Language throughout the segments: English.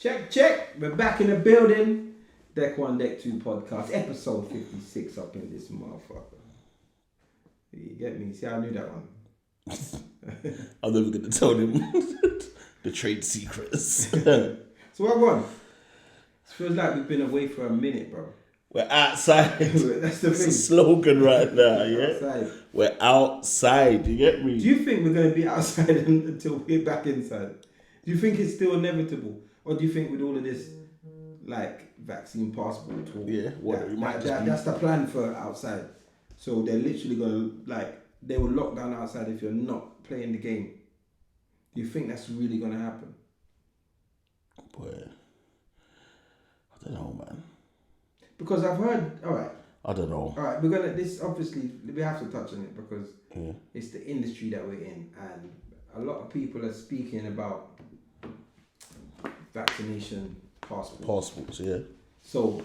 Check. We're back in the building. Deck 1, Deck 2 podcast, episode 56 up in this motherfucker. You get me? See, I knew that one. I'm never going to tell them the trade secrets. So what one? It feels like we've been away for a minute, bro. We're outside. That's the It's thing. a slogan right now, yeah? Outside. We're outside, you get me? Do you think we're going to be outside until we're back inside? Do you think it's still inevitable? Or do you think with all of this, like, vaccine passport talk, that's the plan for outside? So they're literally going to, like, they will lock down outside if you're not playing the game. Do you think that's really going to happen? Boy, I don't know, man. Because I've heard, all right. I don't know. All right, obviously, we have to touch on it because it's the industry that we're in. And a lot of people are speaking about vaccination Passports, yeah. So,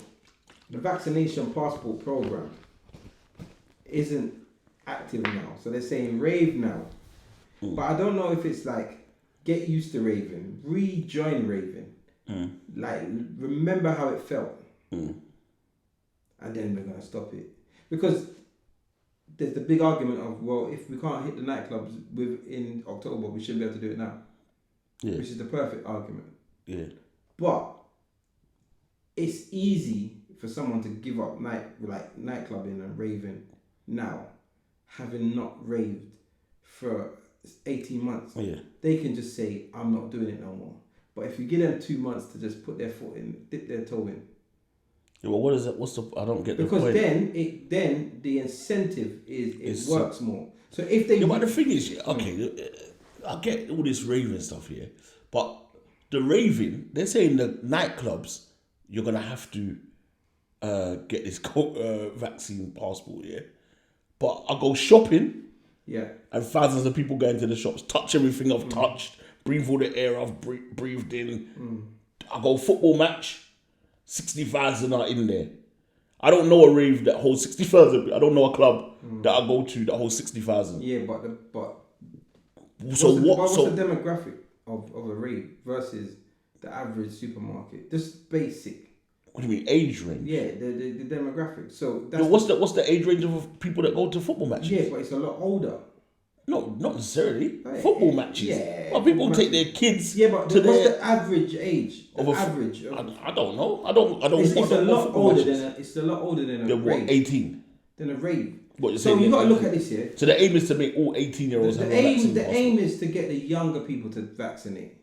the vaccination passport program isn't active now. So they're saying rave now. But I don't know if it's like, get used to raving, rejoin raving. Like, remember how it felt. And then we're going to stop it. Because there's the big argument of, well, if we can't hit the nightclubs in October, we shouldn't be able to do it now. Yeah. Which is the perfect argument. Yeah. But it's easy for someone to give up nightclubbing and raving now, having not raved for 18 months. Yeah. They can just say, I'm not doing it no more. But if you give them 2 months to just put their foot in, dip their toe in. Yeah, well, what is it? I don't get the point. Because then the incentive is it works more. So if they... Yeah, but the thing is, okay, I get all this raving stuff here, but the raving, they're saying the nightclubs, you're going to have to get this vaccine passport, yeah? But I go shopping, and thousands of people go into the shops, touch everything I've touched, breathe all the air I've breathed in. I go football match, 60,000 are in there. I don't know a rave that holds 60,000. I don't know a club that I go to that holds 60,000. Yeah, but what's the demographic of a rave versus the average supermarket? Just basic. What do you mean, age range? Yeah, the demographic. So that's what's the age range of people that go to football matches? Yeah, but it's a lot older. No, not necessarily. Football matches. Yeah. Well, people take their kids. Yeah, but what's the average age? I don't know. I don't. It's a lot older than a rave. 18. Than a rave. What you're saying? So you got to look at this here. So the aim is to make all 18-year-olds have a vaccine. The aim is to get the younger people to vaccinate.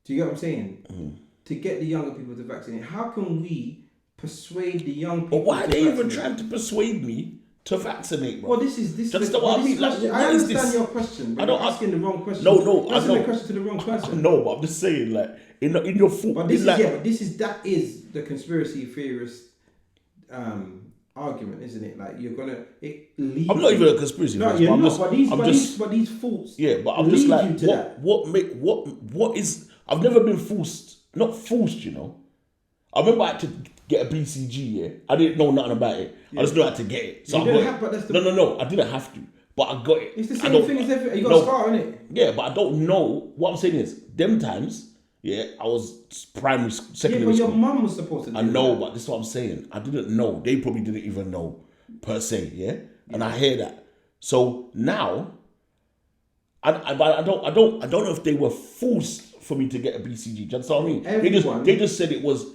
Do you get what I'm saying? To get the younger people to vaccinate. How can we persuade the young people? But why are they even trying to persuade me to vaccinate, bro? Well, this is what I mean. I understand your question, but you're asking the wrong question. No, I know. The question to the wrong person. No, but I'm just saying, like, in your foot. But that is the conspiracy theorist argument, isn't it? Like I'm not even a conspiracy theorist. No, you're not. But these thoughts. Yeah, but I'm just like, what is? I've never been forced. Not forced, you know. I remember I had to get a BCG, yeah. I didn't know nothing about it. Yeah. I just knew how to get it. So I got it. No, I didn't have to. But I got it. It's the same thing as everything. You got a scar, innit? Yeah, but I don't know. What I'm saying is, them times, yeah, I was primary, secondary school. Yeah, but your mum was supposed to do I know, but this is what I'm saying. I didn't know. They probably didn't even know, per se, yeah? And I hear that. So now, I don't know if they were forced for me to get a BCG. Do you understand what I mean? They just said it was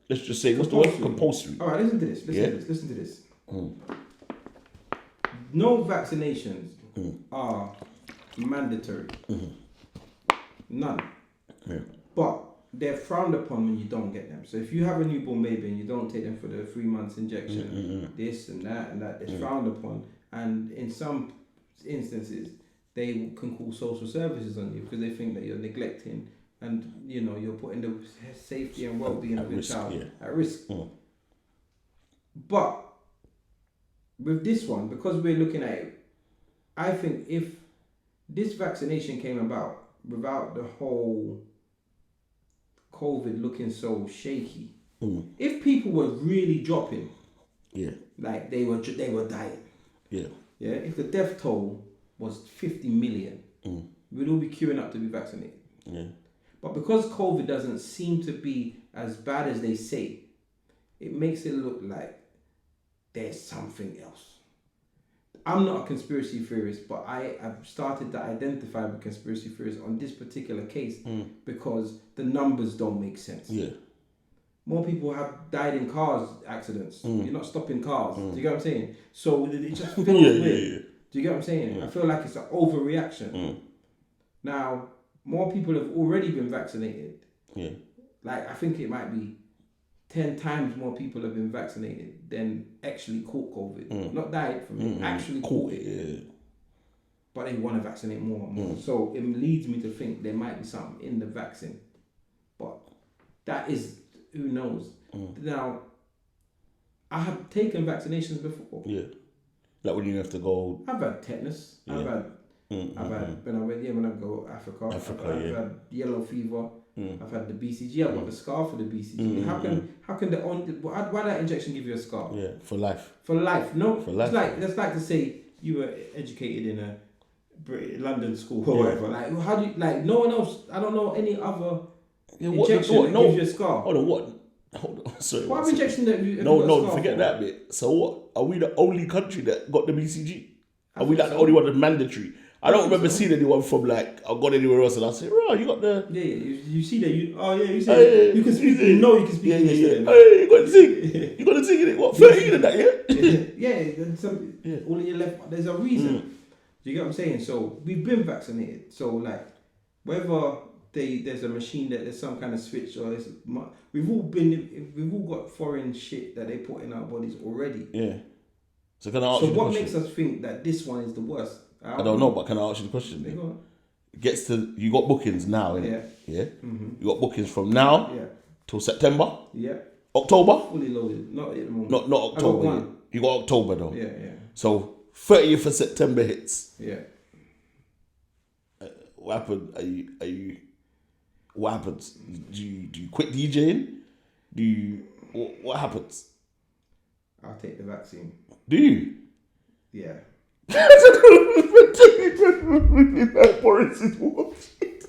let's just say, what's the word? Compulsory. All right, listen to this. Listen to this. No vaccinations are mandatory. None. Yeah. But they're frowned upon when you don't get them. So if you have a newborn baby and you don't take them for the 3 months injection, this and that, it's frowned upon. And in some instances, they can call social services on you because they think that you're neglecting and you're putting the safety and well-being of your child at risk. But with this one, because we're looking at it, I think if this vaccination came about without the whole COVID looking so shaky, if people were really dropping, like they were dying, if the death toll was 50 million, we'd all be queuing up to be vaccinated. Yeah. But because COVID doesn't seem to be as bad as they say, it makes it look like there's something else. I'm not a conspiracy theorist, but I have started to identify with conspiracy theorists on this particular case because the numbers don't make sense. Yeah. More people have died in cars accidents. You're not stopping cars. Do you get what I'm saying? So it just feels weird. Yeah. Do you get what I'm saying? I feel like it's an overreaction. Now, more people have already been vaccinated. Yeah. Like, I think it might be 10 times more people have been vaccinated than actually caught COVID. Not died from it, actually caught it. Yeah. But they want to vaccinate more and more. So it leads me to think there might be something in the vaccine. But that is, who knows? Now, I have taken vaccinations before. Yeah. Like when you have to go. I've had tetanus. Yeah. I've had when I go Africa. I've had yellow fever. I've had the BCG. I've got the scar for the BCG. How can why that injection give you a scar? Yeah, for life. For life, no. For life. That's like to say you were educated in a London school or whatever. Like, how do you, like, no one else? I don't know any other injection that gives you a scar. Hold on, sorry. What injection that you? No, forget that bit. So what? Are we the only country that got the BCG? Are we like the only one that's mandatory? I don't remember seeing anyone from like I got anywhere else and I say, "Oh, you got the you see that you say you can speak. You know you can speak English. Hey, you got the thing. You got the thing in it. What 13 and that? All in your left. There's a reason. Do you get what I'm saying? So we've been vaccinated. So like whether there's a machine that there's some kind of switch or we've all got foreign shit that they put in our bodies already. Yeah. So can I ask you the what question? makes us think that this one is the worst? I don't know, but can I ask you the question? You got bookings now, innit? Yeah. You got bookings from now till September. Yeah. October. Fully loaded. Not at the moment. Not October. You got October though. Yeah. So 30th of September hits. Yeah. What happened? Are you? What happens? Do you quit DJing? What happens? I'll take the vaccine. Do you? Yeah. Boris is watching.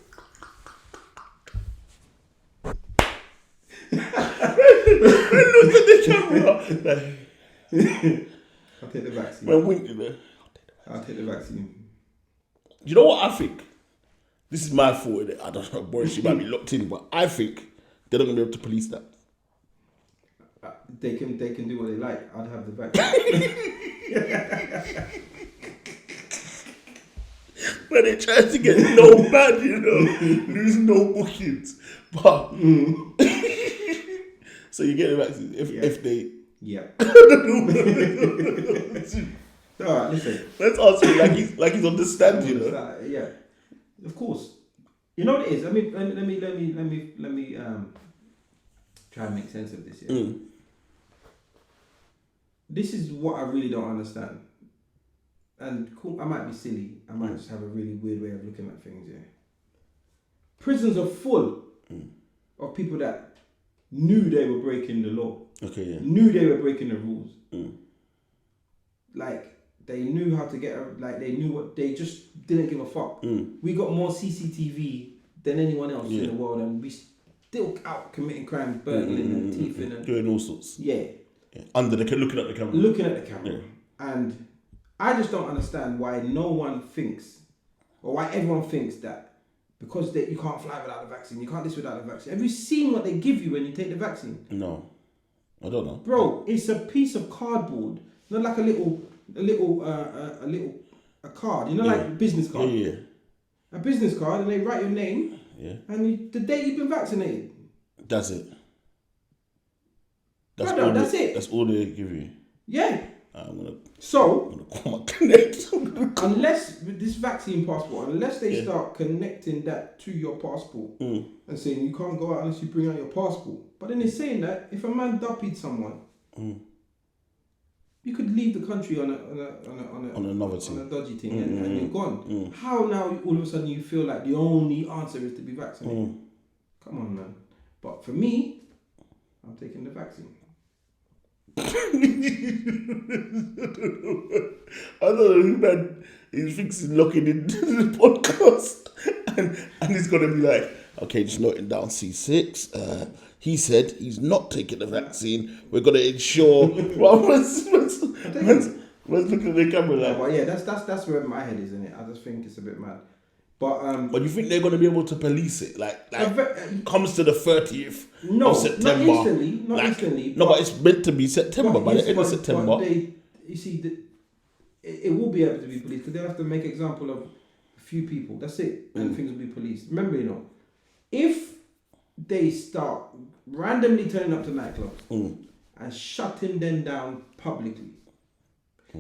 Look at the camera. I'll take the vaccine. Man, winking there. I'll take the vaccine. You know what I think? This is my fault. I don't know, Boris. You might be locked in, but I think they're not gonna be able to police that. They can do what they like. I'd have the vaccine. But they try to get no bad, lose no bookings. But so you get the vaccine if they. Yeah. Alright, listen. Let's ask him like he's understanding, Yeah. Of course. You know what it is? Let me try and make sense of this here. This is what I really don't understand. And cool, I might be silly. I might just have a really weird way of looking at things, yeah. Prisons are full of people that knew they were breaking the law. Okay, yeah. Knew they were breaking the rules. Like, they knew how to they knew what, they just didn't give a fuck. We got more CCTV than anyone else in the world, and we still out committing crimes, burgling and thieving and doing all sorts. Yeah. Under looking at the camera. Looking at the camera. Yeah. And I just don't understand why no one thinks, or why everyone thinks that because you can't fly without the vaccine, you can't this without the vaccine. Have you seen what they give you when you take the vaccine? No. I don't know. Bro, it's a piece of cardboard. Not like a card. You know, like a business card. Yeah. A business card, and they write your name. Yeah. And the date you've been vaccinated. That's it. That's it. That's all they give you. Yeah. I'm gonna call my connect. Unless with this vaccine passport, unless they start connecting that to your passport and saying you can't go out unless you bring out your passport. But then they're saying that if a man duppied someone, you could leave the country on another thing, on a dodgy thing, and you're gone. How now all of a sudden you feel like the only answer is to be vaccinated? Come on, man. But for me, I'm taking the vaccine. I don't know who man he thinks he's locking in the podcast and he's gonna be like, Okay, just noting down C6. He said he's not taking the vaccine. We're gonna ensure. Well, let's look at the camera. Yeah, Like, but yeah, that's where my head is in it. I just think it's a bit mad. but you think they're gonna be able to police it? Like comes to the 30th no, of September. not instantly. No, but it's meant to be September. By the end of September. But you see, it will be able to be policed because they have to make example of a few people. That's it, and things will be policed. Remember, if they start randomly turning up to nightclubs and shutting them down publicly.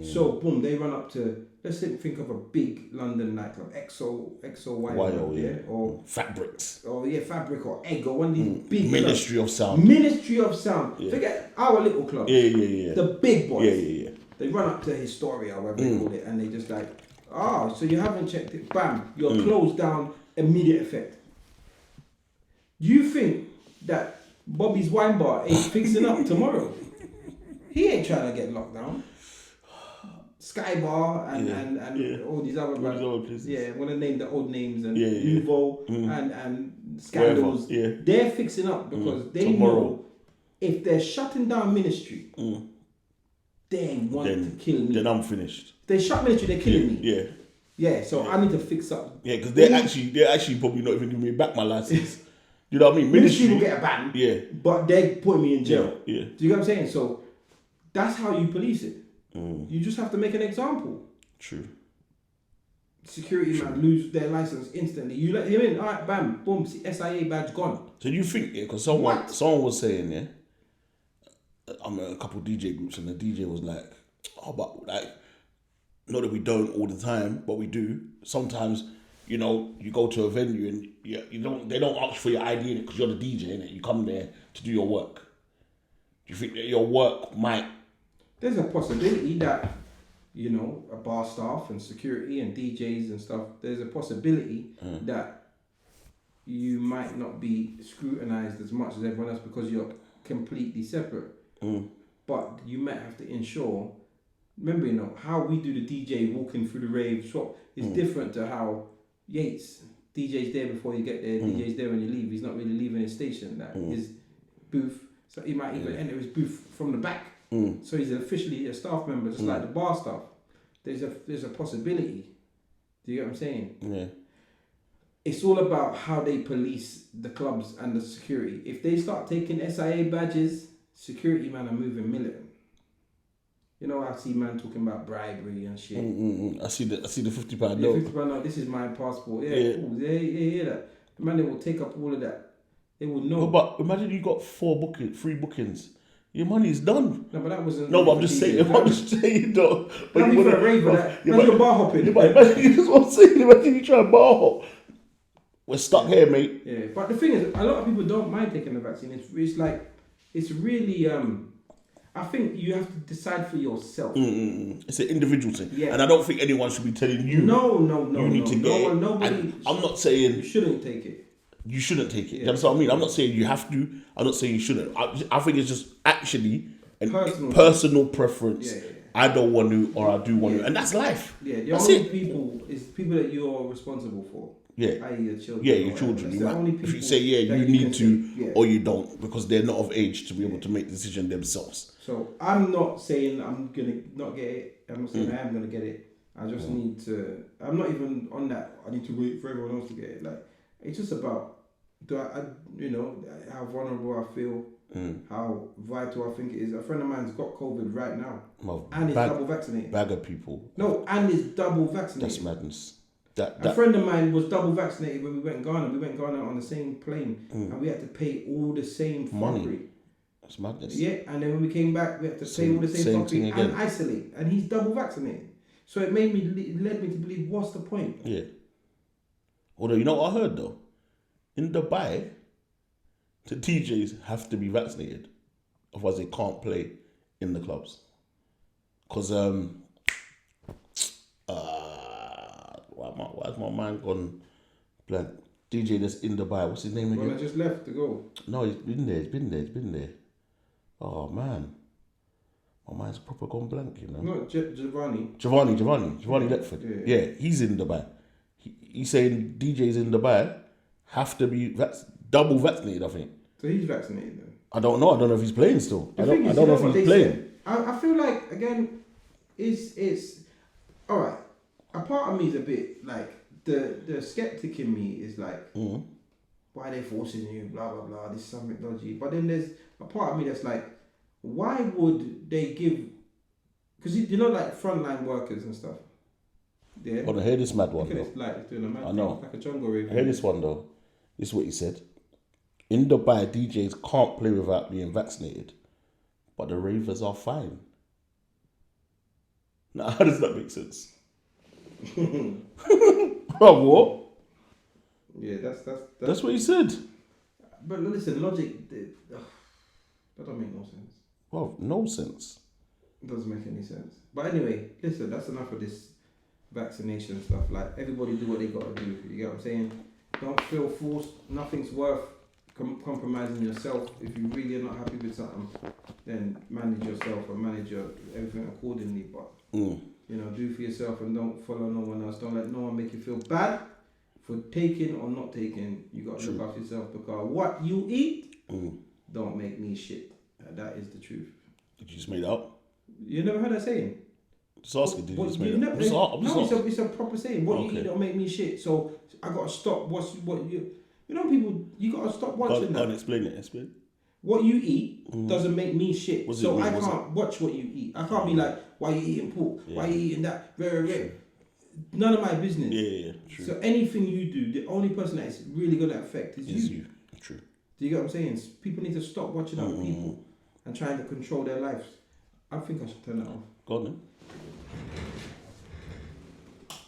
So boom, they run up to, let's think of a big London nightclub, XOYO, yeah, or Fabrics, or Fabric or Egg or one of these big Ministry clubs. of Sound. Ministry of Sound. Yeah. Forget our little clubs. Yeah. The big boys. Yeah. They run up to Historia, whatever they call it, and they just like, so you haven't checked it, bam, you're closed down, immediate effect. You think that Bobby's Wine Bar ain't fixing up tomorrow? He ain't trying to get locked down. Sky Bar and all these other brands. Yeah, I'm gonna name the old names and Nouveau and Scandals. Yeah. They're fixing up because they know if they're shutting down Ministry, they want to kill me. Then I'm finished. They shut Ministry, they're killing me. Yeah. Yeah, so I need to fix up. Yeah, because they're actually probably not even giving me back my license. You know what I mean? Ministry will get a ban. Yeah. But they put me in jail. Yeah. Do you get what I'm saying? So that's how you police it. You just have to make an example. True. Security man lose their license instantly. You let him in, all right, bam, boom, SIA badge gone. So you think, because someone was saying, I'm in a couple of DJ groups and the DJ was like, but like, not that we don't all the time, but we do. Sometimes, you go to a venue and they don't ask for your ID because you're the DJ, innit? You come there to do your work. Do you think that your work might... There's a possibility that, a bar staff and security and DJs and stuff, there's a possibility that you might not be scrutinized as much as everyone else because you're completely separate. But you might have to ensure, remember, how we do the DJ walking through the rave shop is different to how Yates, DJ's there before you get there, DJ's there when you leave. He's not really leaving his station, his booth. So he might even enter his booth from the back. So he's officially a staff member, just like the bar staff. There's a possibility. Do you get what I'm saying? Yeah. It's all about how they police the clubs and the security. If they start taking SIA badges, security man are moving militant. I see man talking about bribery and shit. I see the £50 note. Yeah, £50 note. This is my passport. Yeah, cool. Yeah. That. Man, they will take up all of that. They will know. No, but imagine you got 3 bookings. Your money is done. No, but that wasn't. No, but I'm just saying though. But you for a rave for that. You're bar hopping. Yeah, but imagine, that's what I'm saying. Imagine you try and bar hop. We're stuck here, mate. Yeah, but the thing is, a lot of people don't mind taking the vaccine. It's really. I think you have to decide for yourself. It's an individual thing. Yeah. And I don't think anyone should be telling you. No. You need to get it. Nobody. I'm not saying you shouldn't take it. You shouldn't take it. Yeah. That's what I mean. I'm not saying you have to. I'm not saying you shouldn't. I think it's just actually a personal preference. Yeah. I don't want to, or I do want to, and that's life. Yeah, the only people is people that you're responsible for. Yeah, i.e. your children. Yeah, your children. If you say you need to, or you don't, because they're not of age to be able to make the decision themselves. So I'm not saying I'm gonna not get it. I'm not saying I am gonna get it. I just need to. I'm not even on that. I need to wait for everyone else to get it. Like, it's just about how vulnerable I feel, how vital I think it is. A friend of mine's got COVID right now, and is double vaccinated. Bag of people. No, and is double vaccinated. That's madness. A friend of mine was double vaccinated when we went Ghana. We went Ghana on the same plane, and we had to pay all the same money. That's madness. Yeah, and then when we came back, we had to pay all the same fuckery and isolate. And he's double vaccinated, so it led me to believe, what's the point? Yeah. Although, you know what I heard though, in Dubai, the DJs have to be vaccinated, otherwise they can't play in the clubs. Because why's my mind gone blank? DJ that's in Dubai, what's his name again? Well, I just left to go. No, he's been there. Oh man, my mind's proper gone blank, No, Giovanni Letford. Yeah, he's in Dubai. He's saying DJs in Dubai have to be double vaccinated, I think. So he's vaccinated then. I don't know. I don't know if he's playing still. I don't know if he's playing. I feel like, again, it's all right. A part of me is a bit like the skeptic in me is like, why are they forcing you? Blah blah blah. This is something dodgy. But then there's a part of me that's like, why would they give? Because you know, like frontline workers and stuff. Yeah. Oh, I hear this mad one. Look at this light. It's doing a mad I know. thing, like a jungle rave. I hear this one though. This is what he said. In Dubai, DJs can't play without being vaccinated, but the ravers are fine. Now, how does that make sense? What? Yeah, that's what he said. But listen, logic, that don't make no sense. Well, no sense. It doesn't make any sense. But anyway, listen, that's enough of this vaccination stuff. Like, everybody do what they got to do. You get what I'm saying? Don't feel forced. Nothing's worth compromising yourself. If you really are not happy with something, then manage yourself and manage everything accordingly. But you know, do for yourself and don't follow no one else. Don't let no one make you feel bad for taking or not taking. You got to look after yourself, because what you eat don't make me shit. That is the truth. Did you just make that up? You never heard that saying? Just asking, did you just make that up? No, it's a proper saying. What you eat don't make me shit. So I got to stop. You know, people, you got to stop watching that. Can't explain it. Explain. What you eat doesn't make me shit. What's So it mean? I can't watch what you eat. I can't be like, why are you eating pork? Yeah. Why are you eating that? Very. None of my business. Yeah, true. So anything you do, the only person that it's really going to affect is you. True. Do you get what I'm saying? People need to stop watching other people and trying to control their lives. I think I should turn that off. Go on then.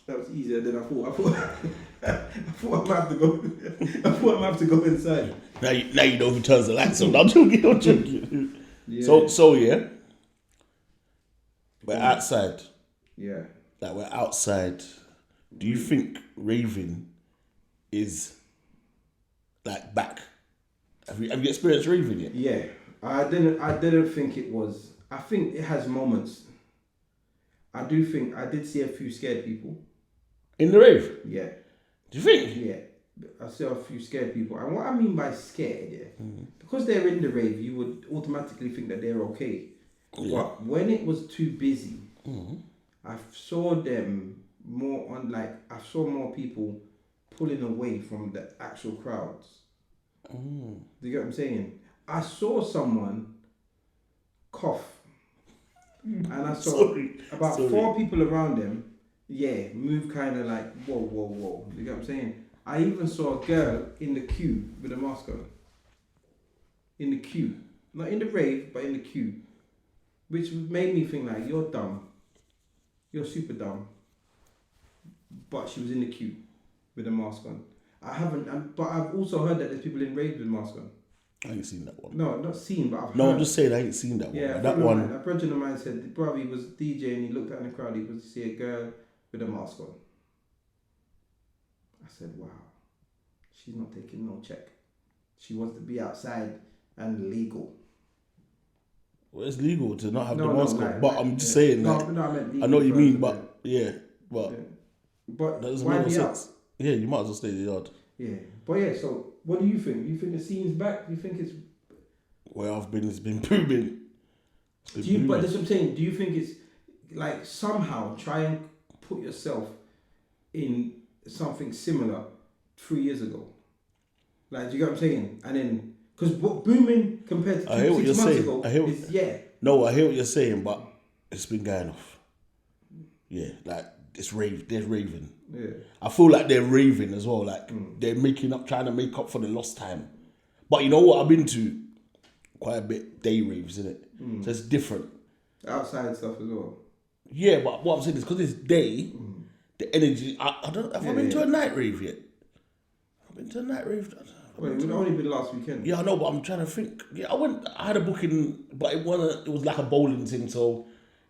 That was easier than I thought. I thought I might have to go. I thought I might have to go inside. Now you know who turns the lights on. I'm joking. Yeah. So yeah. We're outside. Yeah. Like we're outside. Do you think raving is like back? Have you experienced raving yet? Yeah. I didn't think it was. I think it has moments. I do think I did see a few scared people. In the rave? Yeah. Do you think? Yeah. I saw a few scared people. And what I mean by scared, because they're in the rave, you would automatically think that they're okay. Yeah. But when it was too busy, I saw them more on, like, I saw more people pulling away from the actual crowds. Do you get what I'm saying? I saw someone cough. And I saw about 4 people around them, move kind of like, whoa. You get what I'm saying? I even saw a girl in the queue with a mask on. In the queue. Not in the rave, but in the queue. Which made me think like, you're dumb. You're super dumb. But she was in the queue with a mask on. But I've also heard that there's people in raves with masks on. I ain't seen that one. No, not seen, but I've heard. No, I'm just saying I ain't seen that one. Yeah, that one. A friend of mine said, brother, he was DJing, he looked out in the crowd, he was to see a girl with a mask on. I said, wow, she's not taking no check. She wants to be outside and legal. Well, it's legal to not have the mask on, but I'm just saying I that. meant legal. I know what you mean, but but that doesn't why make no be sense. out? Yeah, you might as well stay in the yard. Yeah, but yeah. So, what do you think? You think the scene's back? You think it's? Where I've been, it's been booming. But that's what I'm saying. Do you think it's like somehow try and put yourself in something similar 3 years ago? Like, do you get what I'm saying? And then, because what booming compared to 6 months ago is, No, I hear what you're saying, but it's been going off. Yeah, like there's raving. Yeah. I feel like they're raving as well. Like they're trying to make up for the lost time. But you know what? I've been to quite a bit day raves, isn't it? So it's different. Outside stuff as well. Yeah, but what I'm saying is because it's day, the energy. I don't. Have I been to a night rave yet? I've been to a night rave. Well, it would only been last weekend. Yeah, I know, but I'm trying to think. Yeah, I had a booking, but it was like a bowling thing, so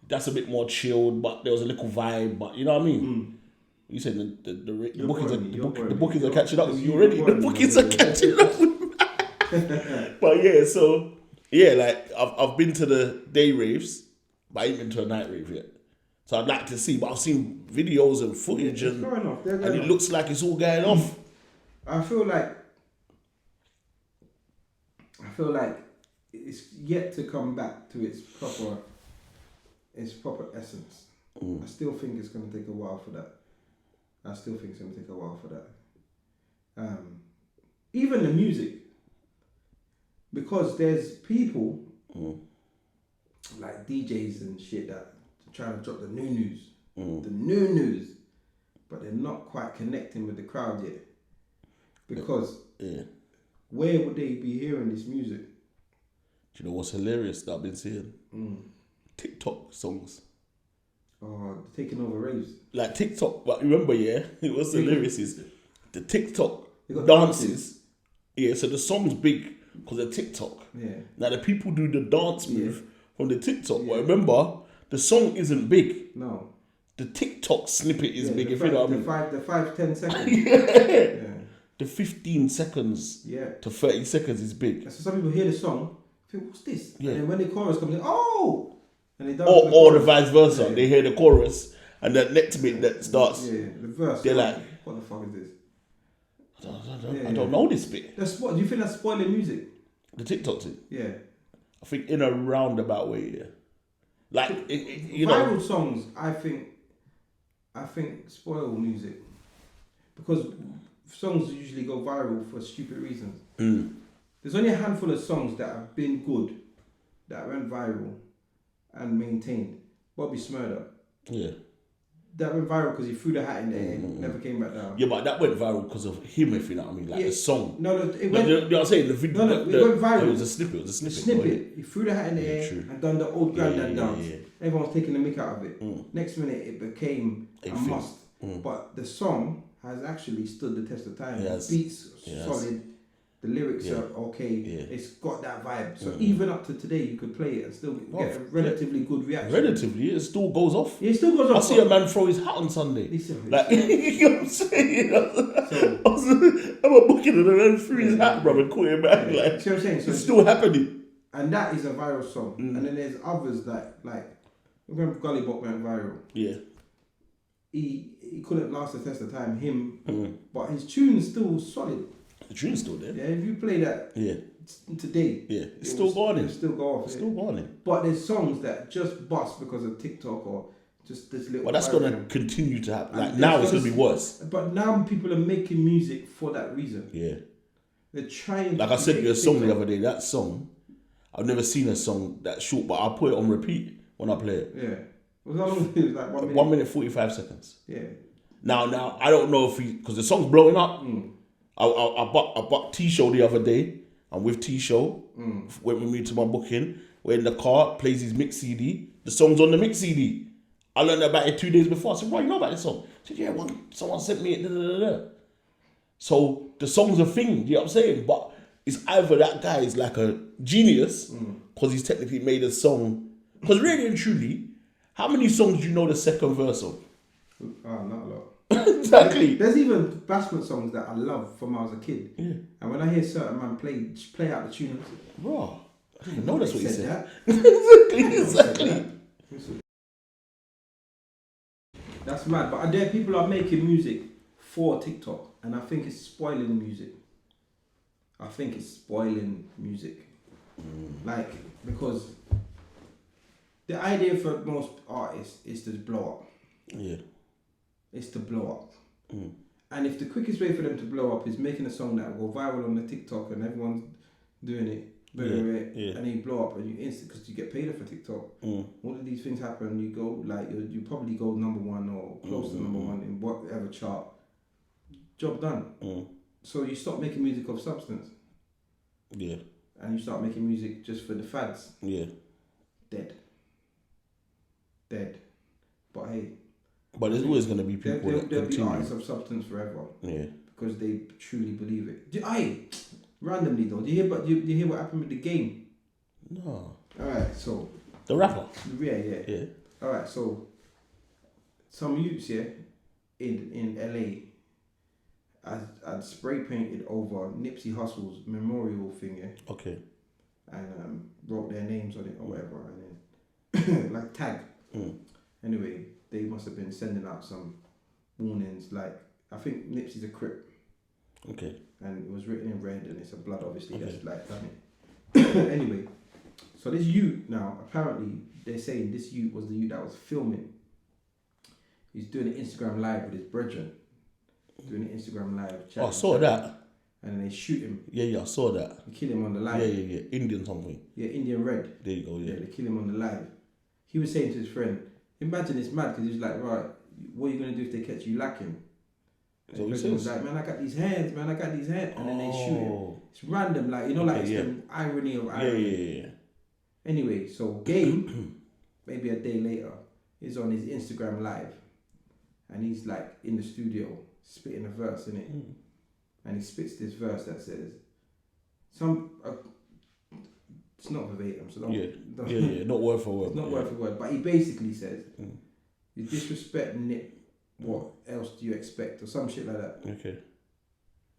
that's a bit more chilled. But there was a little vibe. But you know what I mean? You said the bookings are catching up with you already. The bookings are catching up with me. But yeah, so yeah, like I've been to the day raves, but I ain't been to a night rave yet. So I'd like to see, but I've seen videos and footage, and it looks like it's all going off. I feel like feel like it's yet to come back to its proper essence. I still think it's going to take a while for that. Even the music, because there's people like DJs and shit that try to drop the new news, but they're not quite connecting with the crowd yet. Because where would they be hearing this music? Do you know what's hilarious that I've been seeing? TikTok songs. Oh, taking over raves. Like TikTok, but remember, what's hilarious is the TikTok got dances. Yeah, so the song's big because of TikTok. Yeah. Now the people do the dance move from the TikTok. But remember, the song isn't big. No. The TikTok snippet is big, if you know what I mean. The 5-10 seconds. Yeah. The 15 seconds to 30 seconds is big. So some people hear the song, think, what's this? Yeah. And then when the chorus comes in, oh! And they dance or the vice versa. Yeah. They hear the chorus and the next bit that starts. Yeah, the verse. They're like, what the fuck is this? I don't know this bit. Do you think that's spoiling music? The TikTok thing? Yeah. I think in a roundabout way, yeah. Like, viral songs, I think spoil music. Because songs usually go viral for stupid reasons. There's only a handful of songs that have been good, that went viral and maintained. Bobby Smurder. Yeah. That went viral because he threw the hat in the air and never came back down. Yeah, but that went viral because of him, if you know what I mean. Like the song. No, it went... You know what I'm saying? The video... it went viral. It was a snippet. He threw the hat in the air and done the old granddad dance. Everyone was taking the mick out of it. Next minute, it became a must. But the song has actually stood the test of time. The beats solid. The lyrics are okay. It's got that vibe. So even up to today, you could play it and still get a relatively good reaction. Relatively, it still goes off. Yeah, it still goes off. I see a man throw his hat on Sunday. Like, you know what I'm saying? I'm a booking and a man threw his hat, bro, and caught him back. Like, see what I'm saying? So it's still happening. And that is a viral song. And then there's others that, like, when Gully Bop went viral. Yeah. He couldn't last the test of time, but his tune's still solid. The tune's still there. Yeah, if you play that today, it's still going in. It'll still go off. It's still going in. But there's songs that just bust because of TikTok or just this little. Well, that's going to continue to happen. Like now, it's going to be worse. But now people are making music for that reason. Yeah. They're trying. Like I said to you a song the other day. That song, I've never seen a song that short, but I'll put it on repeat when I play it. Yeah. Well, how long is it? Like 1 minute. 1 minute 45 seconds. Yeah. Now I don't know if because the song's blowing up. I bought T-Show the other day. I'm with T-Show. Went with me to my booking. We're in the car. Plays his mix CD. The song's on the mix CD. I learned about it 2 days before. I said, "Why you know about this song?" I said, "Yeah, someone sent me it." So the song's a thing. You know what I'm saying? But it's either that guy is like a genius because he's technically made a song. Because really and truly, how many songs do you know the second verse of? Not a lot. Exactly. There's even bashment songs that I love from when I was a kid. Yeah. And when I hear certain man play out the tune, I'm like, bro, I didn't even know that's what he said. Exactly. That's mad. But there people are making music for TikTok, and I think it's spoiling music. Like, because the idea for most artists is to blow up. Yeah. It's to blow up. And if the quickest way for them to blow up is making a song that will go viral on the TikTok and everyone's doing it, and you blow up and you instant because you get paid for TikTok. All of these things happen. You go like you probably go number one or close to number one in whatever chart. Job done. So you stop making music of substance. Yeah. And you start making music just for the fads. Yeah. Dead. But hey. But there's always going to be people that there'll continue. be artists of substance forever. Yeah. Because they truly believe it. Randomly though, do you hear what happened with The Game? No. Alright, so. The rapper? Yeah. Alright, so. Some youths, in LA, I'd spray painted over Nipsey Hussle's memorial thing, Okay. And wrote their names on it or whatever, and then, like, tag. Anyway, they must have been sending out some warnings, like, I think Nipsey's a Crip. Okay. And it was written in red and it's a blood, obviously, that's like done it. Anyway, so this youth now, apparently they're saying this youth was the youth that was filming. He's doing an Instagram live with his brethren. Doing an Instagram live chat. I saw that. And then they shoot him. Yeah, I saw that. They kill him on the live. Yeah. Indian something. Yeah, Indian Red. There you go, yeah. They kill him on the live. He was saying to his friend, imagine it's mad, because he was like, right, what are you going to do if they catch you lacking? And his friend was like, man, I got these hands. And then they shoot him. It's random, like, like it's the irony of irony. Yeah. Anyway, so Game, maybe a day later, is on his Instagram live. And he's like in the studio spitting a verse, innit? And he spits this verse that says, it's not verbatim, so don't not word for word. It's not word for word, but he basically says, you disrespect Nip, what else do you expect? Or some shit like that. Okay.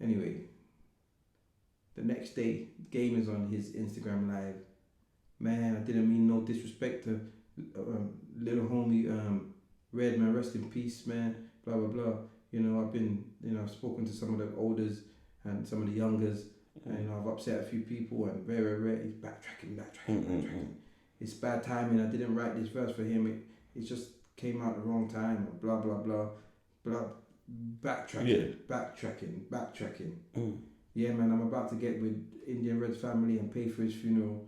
Anyway, the next day, Game is on his Instagram live. Man, I didn't mean no disrespect to little homie Red, man, rest in peace, man, blah, blah, blah. I've been, I've spoken to some of the olders and some of the youngers, and I've upset a few people, and rare, he's backtracking. It's bad timing, I didn't write this verse for him, it just came out the wrong time, blah, blah, blah, blah, backtracking. Yeah, man, I'm about to get with Indian Red's family and pay for his funeral,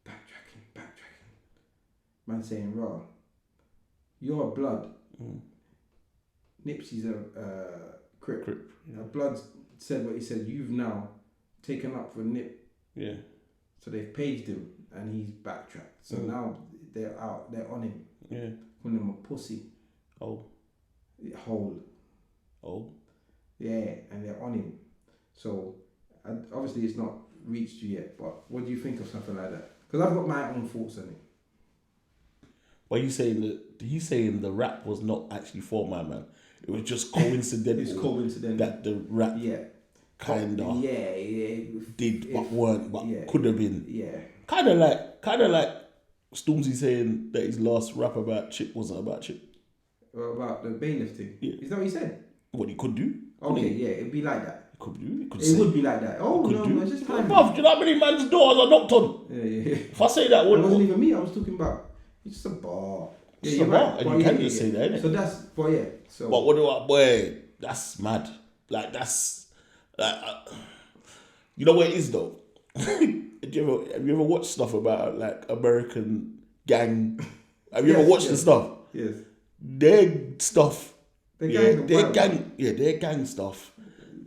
backtracking. Man saying, raw, you're a blood. Nipsey's a Crip. Blood said what he said. You've now taken up for Nip. Yeah. So they've paged him and he's backtracked. So now they're out. They're on him. Yeah. Calling him a pussy. Oh. Hole. Oh. Yeah, and they're on him. So obviously it's not reached you yet. But what do you think of something like that? Because I've got my own thoughts on it. Well, he's saying the rap was not actually for my man. It was just coincidental. It's coincidental that the rap kind of did but weren't, but could have been. Yeah. Kind of like Stormzy saying that his last rap about Chip wasn't about Chip. About the bailiff thing. Yeah. Is that what he said? What he could do. Okay, yeah, it'd be like that. It could do. It would be like that. Oh no, it's just time. Bruv, do you know how many man's doors are knocked on? Yeah. If I say that, it wasn't even me. I was talking about. It's just a bar. Yeah, you're right. And you can just say that, innit? So that's, but yeah. So. But what do I, boy, that's mad. Like, that's, like, you know what it is though? Have you ever watched stuff about, like, American gang? Have you ever watched the stuff? Yes. Their stuff, their gang stuff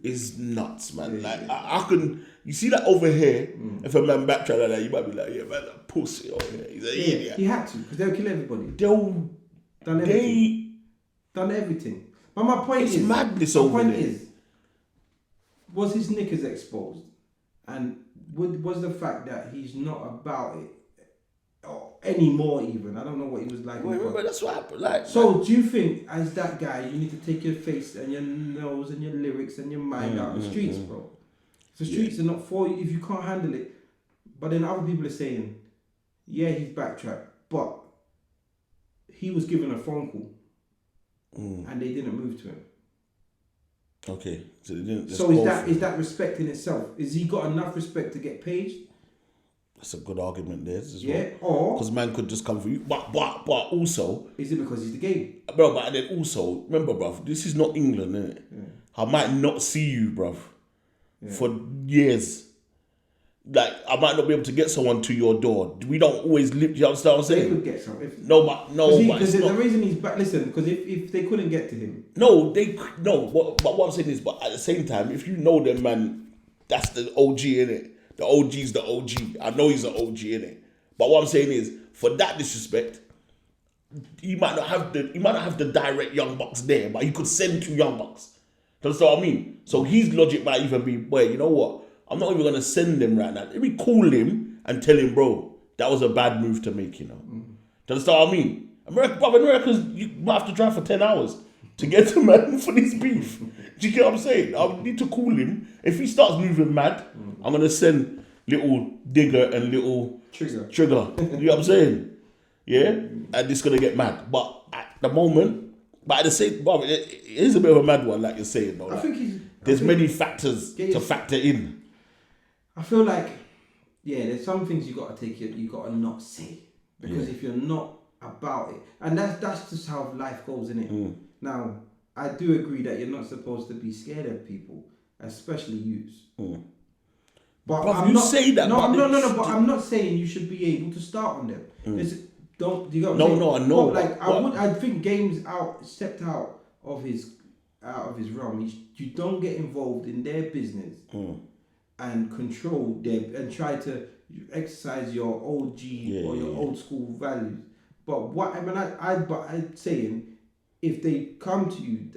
is nuts, man. Yeah, like, I can, you see that over here, if a man backtrack like that, you might be like, yeah, man, a pussy. Oh, yeah, he's an idiot. He had to, because they'll kill everybody. Done everything. But my point is, madness over there. My point is, was his knickers exposed? And was the fact that he's not about it anymore even? I don't know what he was like. But that's what happened. Like, so do you think, as that guy, you need to take your face and your nose and your lyrics and your mind out of the streets, bro? The streets are not for you if you can't handle it. But then other people are saying, yeah, he's backtracked, but he was given a phone call and they didn't move to him. Okay, so they didn't. So is that respect in itself? Is he got enough respect to get paged? That's a good argument there as well. Yeah, or because man could just come for you, but also, is it because he's the game, bro? But then also, remember, bruv, this is not England, innit? Yeah. I might not see you, bruv, for years. Like, I might not be able to get someone to your door. We don't always live. You understand what I'm saying? They could get some. Because the reason he's back. Listen, because if they couldn't get to him, But what I'm saying is, but at the same time, if you know them, man, that's the OG, innit? The OG's the OG. I know he's an OG, innit? But what I'm saying is, for that disrespect, he might not have the direct young bucks there, but he could send 2 young bucks. That's what I mean. So his logic might even be, boy, you know what? I'm not even gonna send him right now. Let me call him and tell him, bro, that was a bad move to make, you know. That's what I mean. Americans, you might have to drive for 10 hours to get to man for this beef. Do you get what I'm saying? I need to call him. If he starts moving mad, I'm gonna send little Digger and little Trigger. You know what I'm saying? Yeah? And it's gonna get mad. But at the moment, at the same, it is a bit of a mad one, like you're saying, though. There's many factors to factor in. I feel like yeah, there's some things you gotta you gotta not say, because if you're not about it, and that's just how life goes, isn't it? Now, I do agree that you're not supposed to be scared of people, especially youths. But Bruv, I'm you not, say that, no, but no. But I'm not saying you should be able to start on them. Don't you got No, I know. But like I think Game's stepped out of his realm. You don't get involved in their business and control them and try to exercise your OG or your old school values. But what I mean, I'm saying, if they come to you,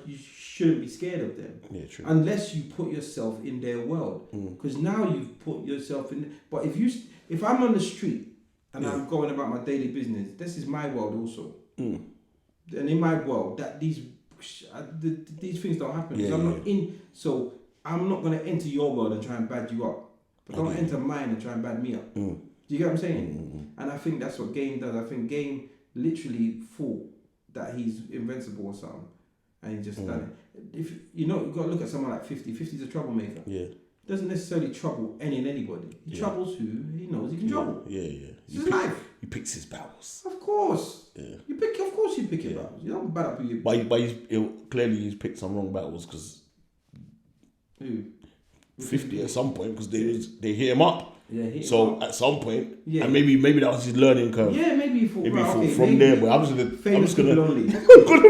you shouldn't be scared of them. Yeah, true. Unless you put yourself in their world, because now you've put yourself in. But if I'm on the street and I'm going about my daily business, this is my world also. And in my world, that these things don't happen. I'm not in. So I'm not gonna enter your world and try and bad you up. But don't enter mine and try and bad me up. Do you get what I'm saying? And I think that's what Game does. I think Game literally thought that he's invincible or something, and he just done it. If you've got to look at someone like 50. 50's a troublemaker. Yeah. Doesn't necessarily trouble anybody. He troubles who he knows he can trouble. Yeah. It's his life. He picks his battles. Of course. Yeah. Of course you pick your battles. You don't bad up with your... But clearly he's picked some wrong battles, because... Who? 50 at some point, because they hit him up. Yeah, so at some point, and maybe that was his learning curve. Yeah, maybe he thought, from there. But I'm just gonna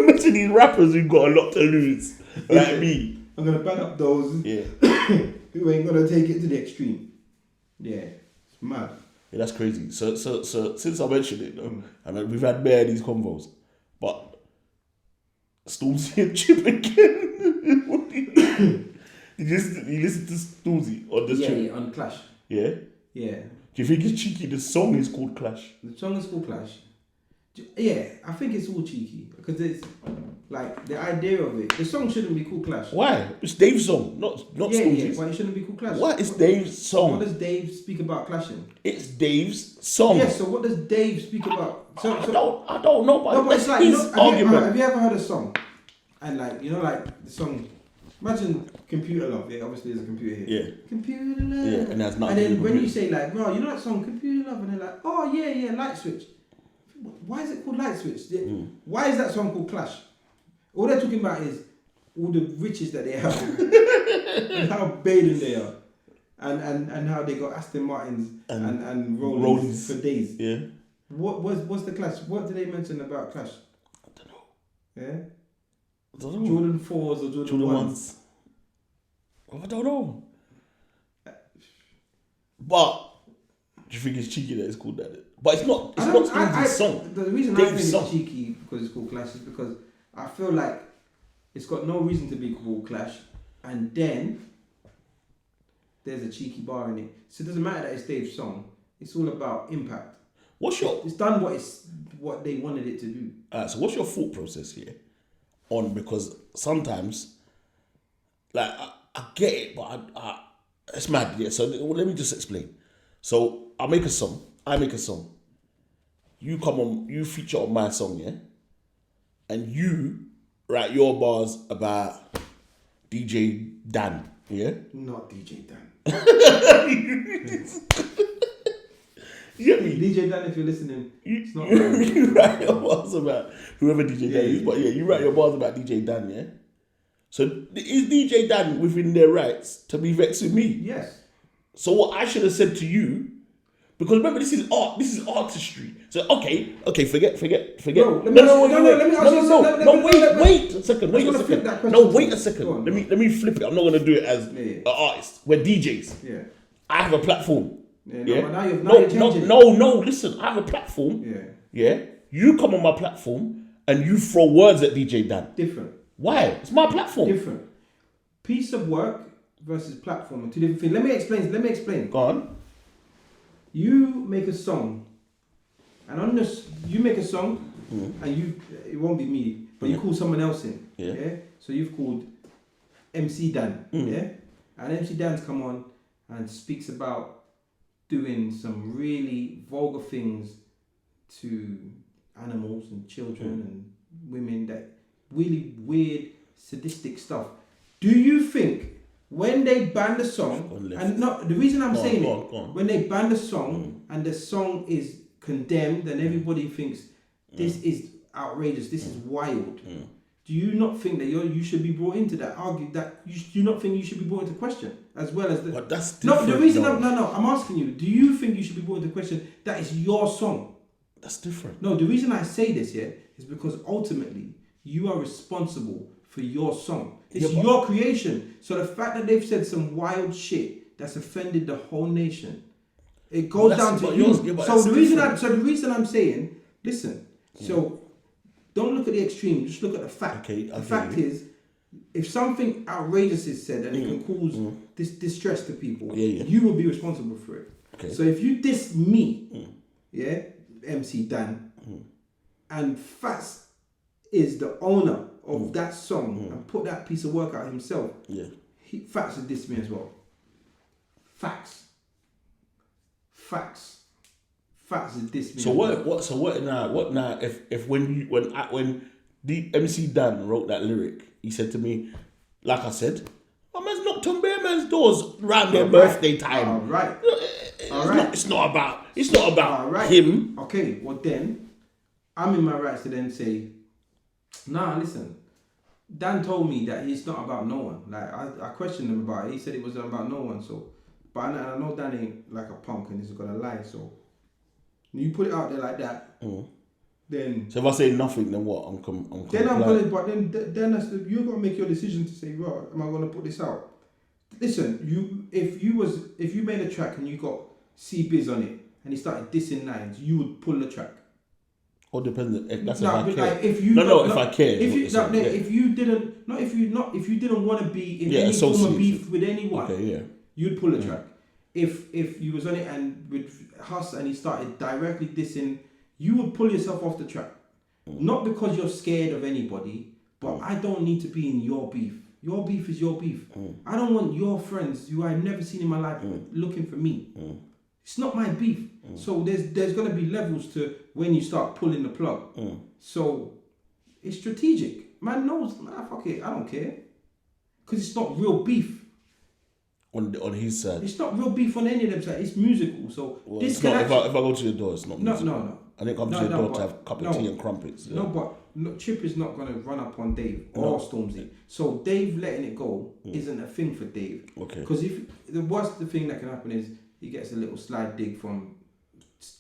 mention these rappers who've got a lot to lose, like me. I'm gonna ban up those who ain't gonna take it to the extreme. Yeah, it's mad. Yeah, that's crazy. So since I mentioned it, and we've had many of these convos, but Stormzy and Chip again. You listen to Stormzy on this trip? Yeah, on Clash. Yeah? Yeah. Do you think it's cheeky? The song is called Clash. The song is called Clash. Yeah, I think it's all cheeky, because it's like the idea of it. The song shouldn't be called Clash. Why? It's Dave's song, not Stormzy's. Yeah, why it shouldn't be called Clash? What is Dave's song? What does Dave speak about clashing? It's Dave's song. Yeah, so what does Dave speak about? I don't know, but it's like, his argument. Have you ever heard a song? And like, like the song, imagine Computer Love. Yeah, obviously there's a computer here. Yeah. Computer Love. Yeah, and that's not. And then when you say like, bro, you know that song Computer Love, and they're like, oh yeah, Light Switch. Why is it called Light Switch? Why is that song called Clash? All they're talking about is all the riches that they have and how bathing they are, and how they got Aston Martins and Rollins for days. Yeah. What's the Clash? What did they mention about Clash? I don't know. Yeah. I don't know. Jordan 4s or Jordan 1s? I don't know. But do you think it's cheeky that it's called that? But it's not. It's not Stormzy's song. The reason I think it's cheeky because it's called Clash is because I feel like it's got no reason to be called Clash, and then there's a cheeky bar in it. So it doesn't matter that it's Dave's song. It's all about impact. It's done what they wanted it to do. So what's your thought process here? Because sometimes, like I get it, but it's mad. Yeah. So let me just explain. So I make a song. You come on. You feature on my song, yeah. And you write your bars about DJ Dan, yeah. Not DJ Dan. You get me? DJ Dan, if you're listening, it's not. You write your bars about whoever DJ Dan is, but you write your bars about DJ Dan, yeah. So is DJ Dan within their rights to be vexed with me? Yes. So what I should have said to you, because remember this is art. This is artistry. So okay, forget. No, wait a second. Wait a second. Let me flip it. I'm not gonna do it as an artist. We're DJs. Yeah. I have a platform. Yeah. But No. Listen, I have a platform. Yeah. Yeah. You come on my platform and you throw words at DJ Dan. Different. Why? It's my platform. Different. Piece of work versus platform are two different things. Let me explain. Go on. You make a song, and on this, you make a song, and it won't be me, but you call someone else in. Yeah. So you've called MC Dan. Yeah. And MC Dan's come on and speaks about doing some really vulgar things to animals and children and women, that really weird, sadistic stuff. Do you think when they ban the song, and the reason I'm saying go it, on. when they ban the song and the song is condemned and everybody thinks this is outrageous, this is wild. Do you not think that you should be brought into that? Argue that do you not think you should be brought into question as well as the? But that's different. No, the reason I'm asking you. Do you think you should be brought into question that it's your song? That's different. No, the reason I say this is because ultimately you are responsible for your song. It's your creation. So the fact that they've said some wild shit that's offended the whole nation, it goes down to you. So the reason I'm saying, listen. So don't look at the extreme. Just look at the fact. The fact is, if something outrageous is said and it can cause this distress to people, you will be responsible for it. Okay. So if you diss me, MC Dan, and Fats is the owner of that song and put that piece of work out himself, Fats would diss me as well. Facts would diss me. So what now? If when the MC Dan wrote that lyric, he said to me, like I said, "My man's knocked on bare man's doors around their birthday time." All right. It's not about him. Okay, well then, I'm in my rights to then say, nah, listen. Dan told me that it's not about no one. Like I questioned him about it. He said it was about no one. So, but I know Dan ain't like a punk and he's gonna lie. So, you put it out there like that, then. So if I say nothing, then what? Then I'm gonna. But then that's you gotta make your decision to say, right, am I gonna put this out? Listen, if you made a track and you got C-Biz on it and he started dissing Nines, you would pull the track. Or depends. That's no, if I care. Like if you if I care. If you didn't want to be in any form of beef with anyone, you'd pull the track. If you was on it and with Huss and he started directly dissing, you would pull yourself off the track. Not because you're scared of anybody, but I don't need to be in your beef. Your beef is your beef. I don't want your friends who I've never seen in my life looking for me. It's not my beef. So there's gonna be levels to when you start pulling the plug. So it's strategic. Man knows, fuck it, I don't care. Because it's not real beef. On his side. It's not real beef on any of them sides. It's musical. So it's not, if I go to your door, it's not musical. No. I didn't come to your door to have a cup of tea and crumpets. Yeah. But Chip is not going to run up on Dave or Stormzy. So Dave letting it go isn't a thing for Dave. Okay. Because if the worst thing that can happen is he gets a little slide dig from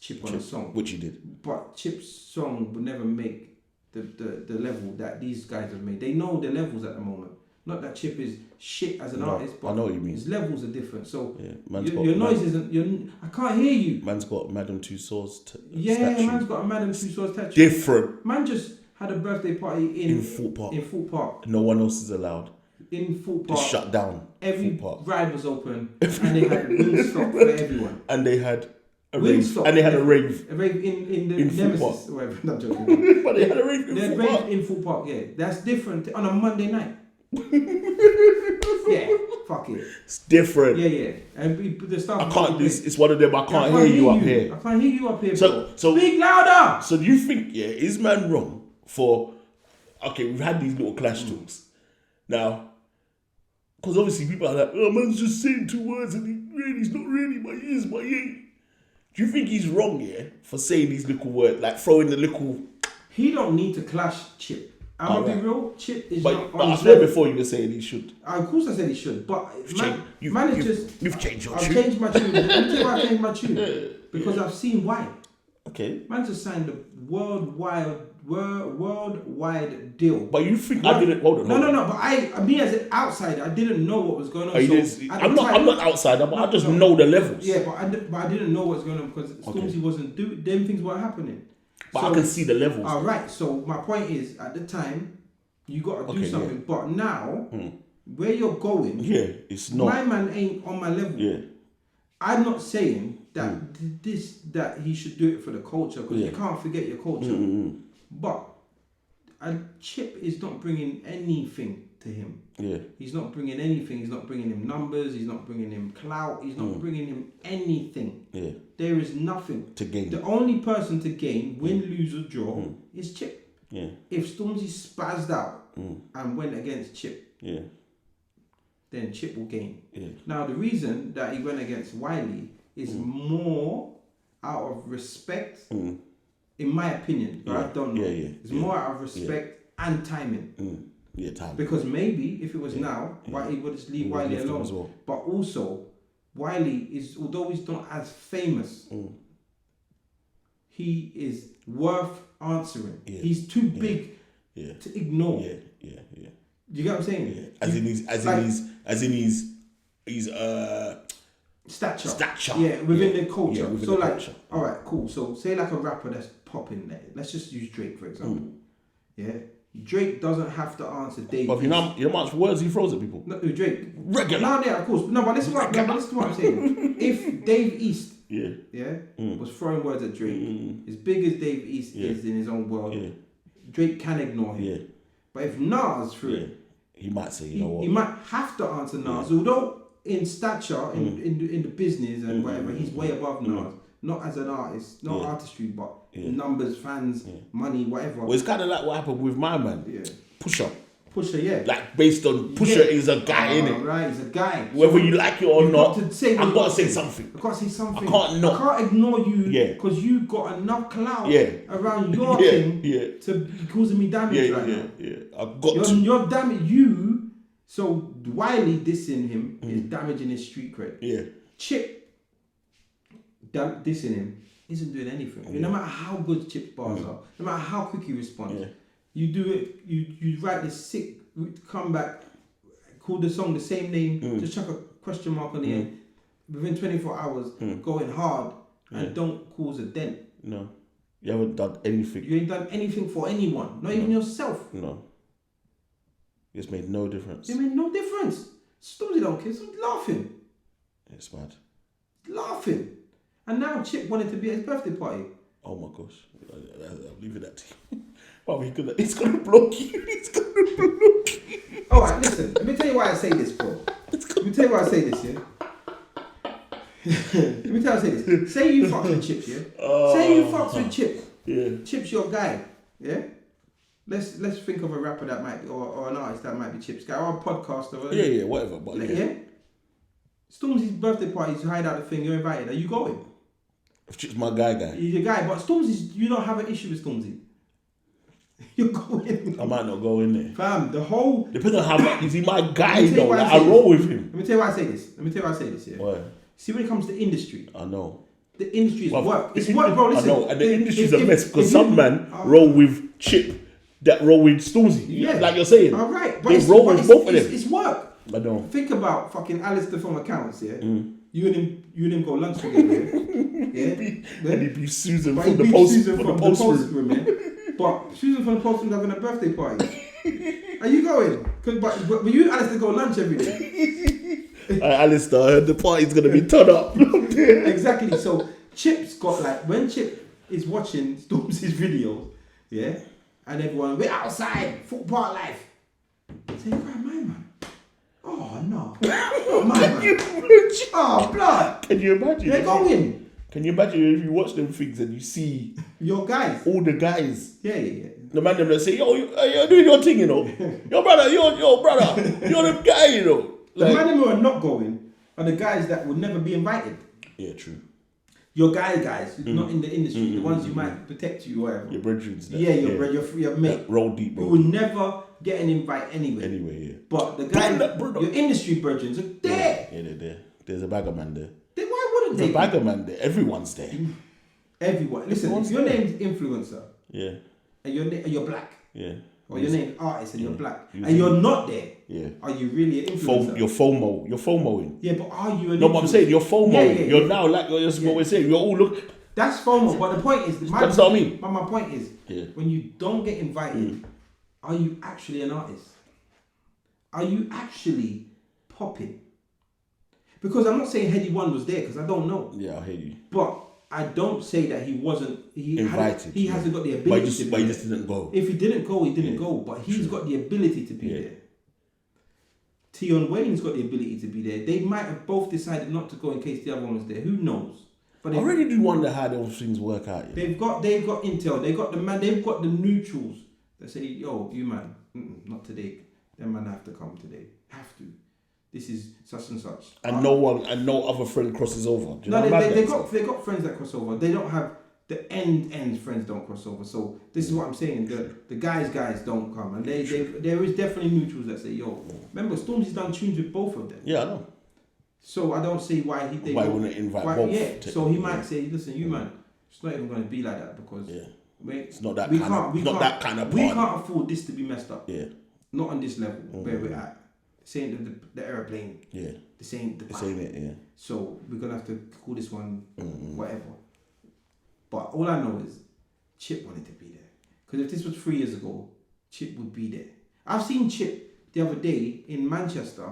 Chip on a song. Which he did. But Chip's song would never make the level that these guys have made. They know the levels at the moment. Not that Chip is shit as an artist, but I know what you mean. His levels are different. So your noise isn't. I can't hear you. Man's got Madame Tussauds statue. Man's got a Madame Tussauds statue. Different. Man just had a birthday party in Fort Park. In Fort Park. No one else is allowed. In Fort Park. It's shut down. Every ride was open, and they had Wingstop for everyone. And they had a rave. And they had a rave. A rave in the Nemesis. Or whatever. Not joking. But they had a rave in Fort Park. In Fort Park, yeah. That's different on a Monday night. Yeah, fuck it. It's different. Yeah. And the stuff. I can't. It's one of them. I can't hear you up here. I can't hear you up here. So speak louder. So do you think is man wrong for? Okay, we've had these little clash talks now, because obviously people are like, oh, man's just saying 2 words and he's not really, but he is, but he ain't. Do you think he's wrong for saying these little words, like throwing the little? He don't need to clash Chip. I'm gonna be real. Chip is not. But I swear before you were saying he should. Of course I said he should, but you've changed your tune. I've changed my tune. Let me tell you why I changed my tune. Because I've seen why. Okay. Man just signed a worldwide deal. But you think I didn't? Hold on. No. But me as an outsider, I didn't know what was going on. I'm not outsider, but I just know the levels. Yeah, but I didn't know what was going on because Stormzy wasn't doing. Them things weren't happening. But I can see the levels. All right. So my point is, at the time, you got to do something. Yeah. But now, where you're going, it's not. My man ain't on my level. Yeah. I'm not saying that that he should do it for the culture because you can't forget your culture. But Chip is not bringing anything to him. Yeah. He's not bringing anything. He's not bringing him numbers. He's not bringing him clout. He's not bringing him anything. Yeah. There is nothing to gain. The only person to gain, win, lose or draw, is Chip. Yeah. If Stormzy spazzed out and went against Chip, then Chip will gain. Yeah. Now, the reason that he went against Wiley is more out of respect, in my opinion. But I don't know. It's more out of respect and timing. Yeah, time. Because maybe if it was now, Wiley would just leave Wiley alone. As well. But also, Wiley is, although he's not as famous, he is worth answering. Yeah. He's too big to ignore. Yeah. You get what I'm saying? Yeah. As in his stature. Yeah, within the culture. Yeah, within the culture. All right, cool. So say like a rapper that's popping there. Let's just use Drake for example. Yeah. Drake doesn't have to answer Dave. But you know how much words he throws at people? No, Drake. Regular. No, yeah, of course. No, but listen what I'm saying. If Dave East was throwing words at Drake, as big as Dave East is in his own world, Drake can ignore him. Yeah. But if Nas threw it, he might say, you know what? He might have to answer Nas. Although in stature, in the business and whatever, he's way above Nas. Not as an artist, not artistry, but numbers, fans, money, whatever. Well, it's kind of like what happened with my man, Pusha. Pusha, yeah. Like based on Pusha is a guy, innit? Right, he's a guy. Whether you like it or not, I've got to say something. I've got to say something. I can't ignore you because you got enough clout around your thing to be causing me damage right now. Yeah. I've got to. You're damaging you. So Wiley dissing him is damaging his street cred. Yeah. Chip dissing him isn't doing anything. No matter how good Chip's bars are, no matter how quick he responds, you do it. You write this sick comeback, call the song the same name, just chuck a question mark on the end. Within 24 hours, going hard and don't cause a dent. No, you haven't done anything. You ain't done anything for anyone, not even yourself. No, it's made no difference. It made no difference. Stormzy don't care. He's laughing. It's mad. Laughing. And now Chip wanted to be at his birthday party. Oh my gosh. I'll leave it at to you. Well, he's gonna block you. He's gonna block you. Alright, listen. Let me tell you why I say this, bro. Let me tell you why I say this, yeah? Let me tell you why I say this. Say you fucks with Chip, yeah? Say you fucks with Chip. Yeah. Chip's your guy, yeah? Let's think of a rapper that might be, or an artist that might be Chip's guy, or a podcaster. Yeah, whatever. But yeah? Stormzy's birthday party, you hide out the thing, you're invited. Are you going? If Chip's my guy. He's your guy, but Stormzy's, you don't have an issue with Stormzy. You're going. I might not go in there. Fam, the whole... Depends on how... Is he my guy though? Like, I roll with him. Let me tell you why I say this. Yeah. Why? See, when it comes to industry... I know. The industry is work. It's work, bro. Listen. I know. And the industry's a mess because some man roll with Chip that roll with Stormzy. Yeah. Like you're saying. All right. They roll with both of them. It's work. I know. Think about fucking Alistair from Accounts, yeah? You and him go lunch together, yeah? And he'd be Susan from the post room. Yeah? But Susan from the post room having a birthday party. Are you going? But you and Alistair go lunch every day. Alistair, I heard the party's going to be turned up. Exactly. So Chip's got like, when Chip is watching Stormzy's videos, yeah? And everyone, we're outside, full park life. Say, grab my man. Oh no. Not my man. Oh, blood. Can you imagine? They're going. Can you imagine if you watch them things and you see your guys, all the guys? Yeah. The man them that say, yo, you're doing your thing, you know. Your brother, you're the guy, you know. Like, the man them who are not going are the guys that would never be invited. Yeah, true. Your guys, not in the industry, the ones you might protect you or whatever. Your brethren. Yeah, your mate. Roll deep, bro. You will never get an invite anyway. Anyway, yeah. But the guys, your industry brethren are there. Yeah, they're there. There's a bagger man there. Why wouldn't they? There's a bagger man there. Everyone's there. Everyone. Listen, if your name's influencer, yeah, and you're black, yeah, or your name's artist and you're black, and you're not there, yeah, are you really an influencer? You're FOMOing. Yeah, but are you an influencer? No, but I'm saying you're FOMOing. You're now like what we're saying. You're all look. That's FOMO, but the point is, that's what I mean. But my point is, when you don't get invited, are you actually an artist? Are you actually popping? Because I'm not saying Heady One was there, because I don't know. Yeah, I hear you. But I don't say that he wasn't invited. He hasn't got the ability to be but he just didn't go. If he didn't go, he didn't go. But he's got the ability to be there. Tion Wayne's got the ability to be there. They might have both decided not to go in case the other one was there. Who knows? But I really do wonder how those things work out. They've got intel. They got the man. They've got the neutrals that say, "Yo, you man, not today. Them man have to come today. Have to." this is such and such. And no other friend crosses over. Do you know No, what they got friends that cross over. They don't have the end friends don't cross over. So this is what I'm saying. The guys don't come, and there is definitely neutrals that say, yo, remember Stormzy's done tunes with both of them. Yeah, I know. So I don't see why wouldn't invite both? Yeah. So he might say, listen, you man, it's not even going to be like that because it's not that kind of we can't afford this to be messed up. Yeah. Not on this level where we're at. This ain't the airplane. Yeah. This ain't the This ain't it, yeah. So we're gonna have to call this one whatever. But all I know is Chip wanted to be there. Because if this was 3 years ago, Chip would be there. I've seen Chip the other day in Manchester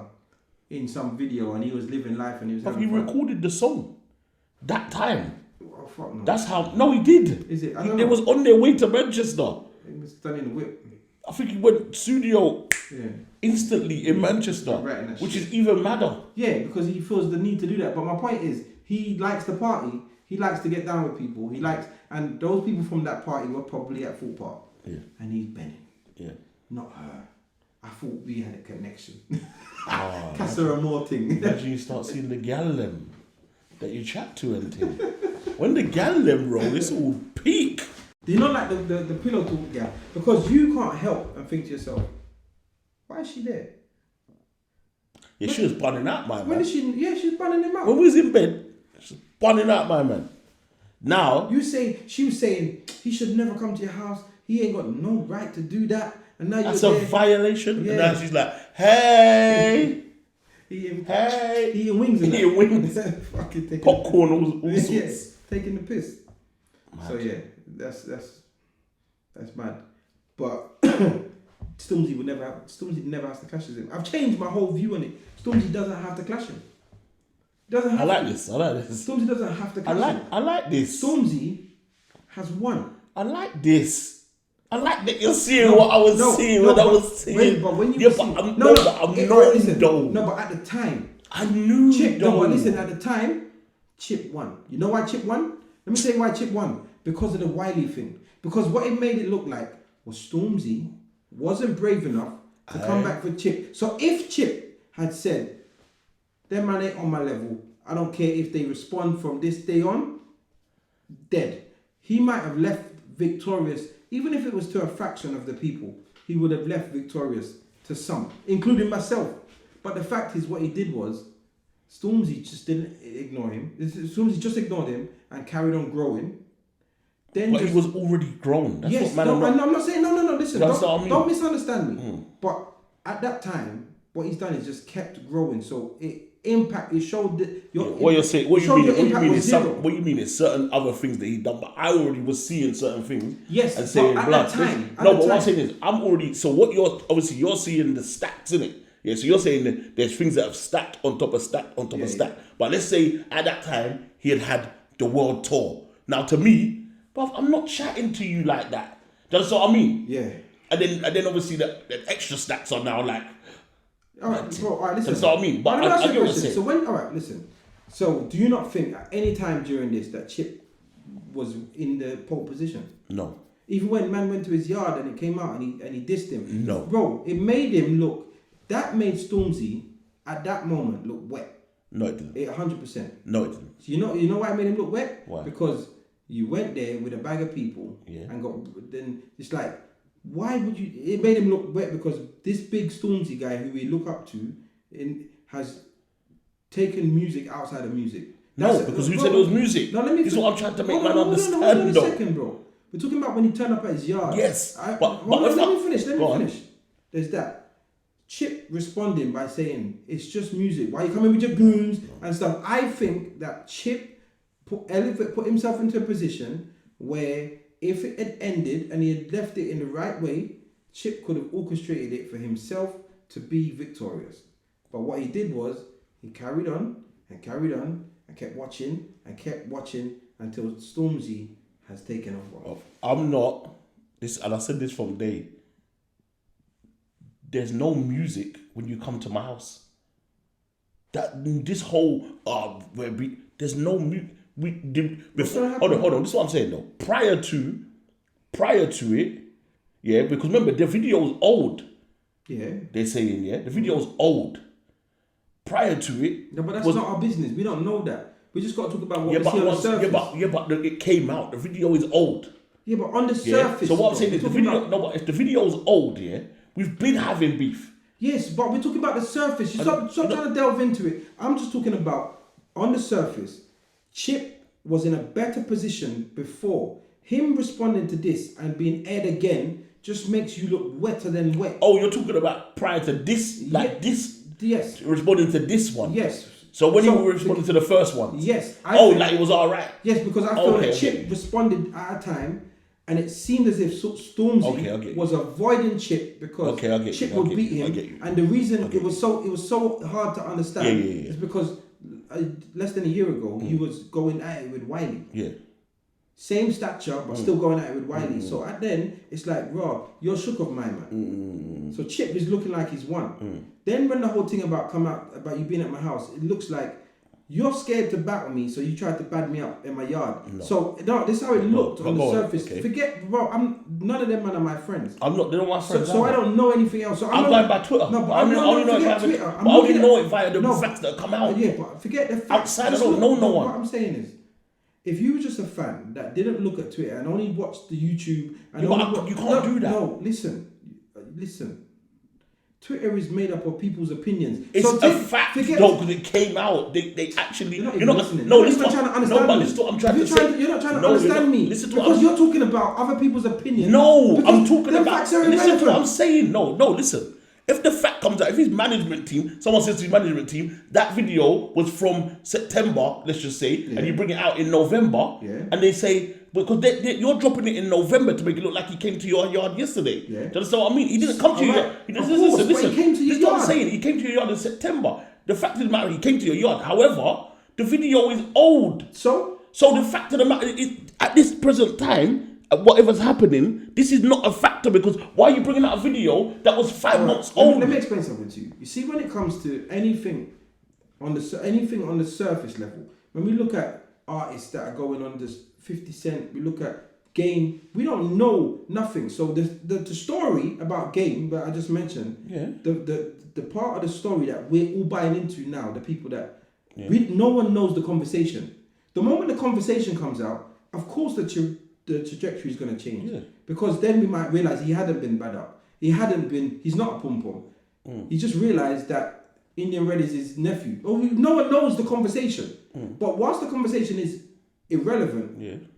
in some video and he was living life and he was But he recorded the song that time. Oh, fuck no. That's how... No, he did. Is it? They was on their way to Manchester. He was done in the whip. I think he went studio instantly in Manchester, which is even madder. Yeah, because he feels the need to do that. But my point is, he likes to party. He likes to get down with people. And those people from that party were probably at Fort Park. Yeah. And he's Benning. Yeah. Not her. I thought we had a connection. Oh, Casa Amor thing. Imagine you start seeing the gal them that you chat to and thing. When the gal them roll, it's all peak. Do you not like the pillow talk gal? Because you can't help and think to yourself, why is she there? Yeah, she was bunning out, my man. When is she? Yeah, she's bunning him out. When we was in bed, she was bunning out, my man. Now... She was saying, he should never come to your house. He ain't got no right to do that. And now that's you're a there. violation. Yeah. And now she's like, hey. He eating wings in eating wings. Fucking taking popcorn, all sorts. Yes, taking the piss. Mad. So yeah, that's mad. But Stormzy never has to clash with him. I've changed my whole view on it. Stormzy doesn't have to clash him. I like this. Stormzy doesn't have to clash him. I like this. Stormzy has won. I like this. I like that you're seeing what I was seeing when I was seeing. But when you yeah, but I'm not though. No, but at the time, I knew. Chip, no, but listen, at the time, Chip won. You know why Chip won? Let me tell you why Chip won. Because of the Wiley thing. Because what it made it look like was Stormzy wasn't brave enough to come back for Chip. So if Chip had said, them man ain't on my level, I don't care if they respond from this day on, dead. He might have left victorious, even if it was to a fraction of the people, he would have left victorious to some, including myself. But the fact is, what he did was, Stormzy just didn't ignore him. Stormzy just ignored him and carried on growing. Then but he was already grown. That's yes, what I'm not saying, no, listen, don't misunderstand me. But at that time, what he's done is just kept growing. So it showed that what you mean is certain other things that he done, but I already was seeing certain things. Yes, and saying at blood. that time. What I'm saying is I'm already. So what you're seeing the stacks in it. Yeah, so you're saying that there's things that have stacked on top of stack on top of stack. But let's say at that time he had the world tour. Now to me, bruv, I'm not chatting to you like that. That's what I mean. Yeah. And then obviously the extra stacks are now like. All right, listen. That's what I mean. But I get what you're saying. Listen. So do you not think at any time during this that Chip was in the pole position? No. Even when man went to his yard and it came out and he dissed him. No. Bro, it made him look. That made Stormzy at that moment look wet. No, it didn't. 100%. No, it didn't. So you know why it made him look wet? Why? Because you went there with a bag of people and then it's like, why would you? It made him look wet because this big Stormzy guy who we look up to has taken music outside of music. Because you said it was music. No, this is what I'm trying to make man understand. Hold on a second, bro. We're talking about when he turned up at his yard. Yes, let me finish. There's that. Chip responding by saying, it's just music. Why are you coming with your goons and stuff? I think that Chip put himself into a position where if it had ended and he had left it in the right way, Chip could have orchestrated it for himself to be victorious. But what he did was, he carried on and kept watching until Stormzy has taken off. I'm not, and I said this from day, there's no music when you come to my house. This whole there's no music. Hold on. This is what I'm saying though. Prior to it, yeah, because remember the video is old. Yeah. They're saying the video is old. prior to it. No, but that's not our business. We don't know that. We just got to talk about what we see on the surface. But it came out. The video is old. Yeah, but on the surface. So what I'm saying is the video. No, but if the video is old, we've been having beef. Yes, but we're talking about the surface. Stop trying to delve into it. I'm just talking about on the surface. Chip was in a better position before. Him responding to this and being aired again just makes you look wetter than wet. Oh, you're talking about prior to this, this. Yes. Responding to this one. Yes. So when you were responding to the first one. Yes. Like it was all right. Yes, because I felt that Chip responded at a time, and it seemed as if Stormzy was avoiding Chip because Chip would beat him. And the reason it was so hard to understand is because less than a year ago he was going at it with Wiley. Yeah. Same stature, but still going at it with Wiley. So at then, it's like, bro, you're shook of mine, man. So Chip is looking like he's won. Then when the whole thing about you being at my house, it looks like you're scared to battle me, so you tried to bad me up in my yard. No. So this is how it looked on the surface. Okay. Forget, bro, none of them man are my friends. I'm not, they're not my friends. So I don't know anything else. So I'm going by Twitter. No, but I only know it via the facts that come out. Yeah, but forget the facts. Outside, I don't know no one. What I'm saying is, if you were just a fan that didn't look at Twitter and only watched the YouTube, and you can't do that. No, listen. Twitter is made up of people's opinions. It's a fact, though, because it came out. They actually. You're not listening. No, listen. Trying to understand me. Listen to what I'm trying to say. You're not trying to understand me. Listen to because you're talking about other people's opinions. No, I'm talking about. Listen to what I'm saying. No, listen. If the fact comes out, if his management team, someone says to his management team, that video was from September, let's just say, and you bring it out in November, and they say, because you're dropping it in November to make it look like he came to your yard yesterday. Yeah. Do you understand what I mean? He didn't come to your yard. Listen. He came to your yard. What I'm saying. He came to your yard in September. The fact of the matter, he came to your yard. However, the video is old. So the fact of the matter is, at this present time, whatever's happening, this is not a factor, because why are you bringing out a video that was 5 months old? Let me explain something to you. You see, when it comes to anything on the surface level, when we look at artists that are going on this 50 Cent, we look at Game, we don't know nothing. So the story about Game that I just mentioned, the part of the story that we're all buying into now, the people that no one knows the conversation. The moment the conversation comes out, of course the trajectory is going to change. Yeah. Because then we might realize he hadn't been bad up. He's not a pom-pom. He just realized that Indian Red is his nephew. No one knows the conversation. But whilst the conversation is irrelevant,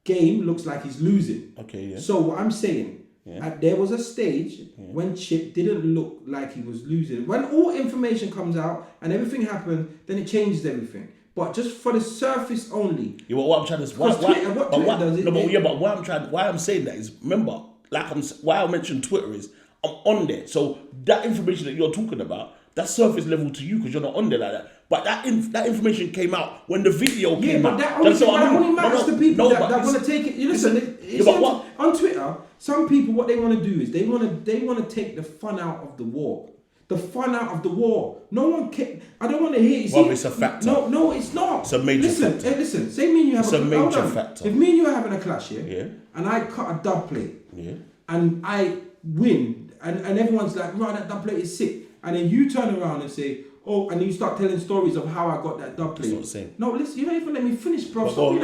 Game looks like he's losing. Okay, yeah. So what I'm saying, there was a stage when Chip didn't look like he was losing. When all information comes out and everything happened, then it changes everything. But just for the surface only. Yeah, well, what I'm trying to say, why I'm saying that is, remember, why I mentioned Twitter is, I'm on there. So that information that you're talking about, that's surface level to you because you're not on there like that. But that information came out when the video came out. Yeah, but that only matters to people that want to take it. On Twitter, some people, what they want to do is they want to take the fun out of the war. The fun out of the war. No one can. I don't want to hear. Well, it's a factor. No, it's not. It's a major factor. Listen. Say me and you have a major factor. If me and you are having a clash, and I cut a dub plate, and I win, and everyone's like, right, that dub plate is sick, and then you turn around and say, oh, and you start telling stories of how I got that dub plate. That's not the same. No, listen, you don't even let me finish, bro. Go on.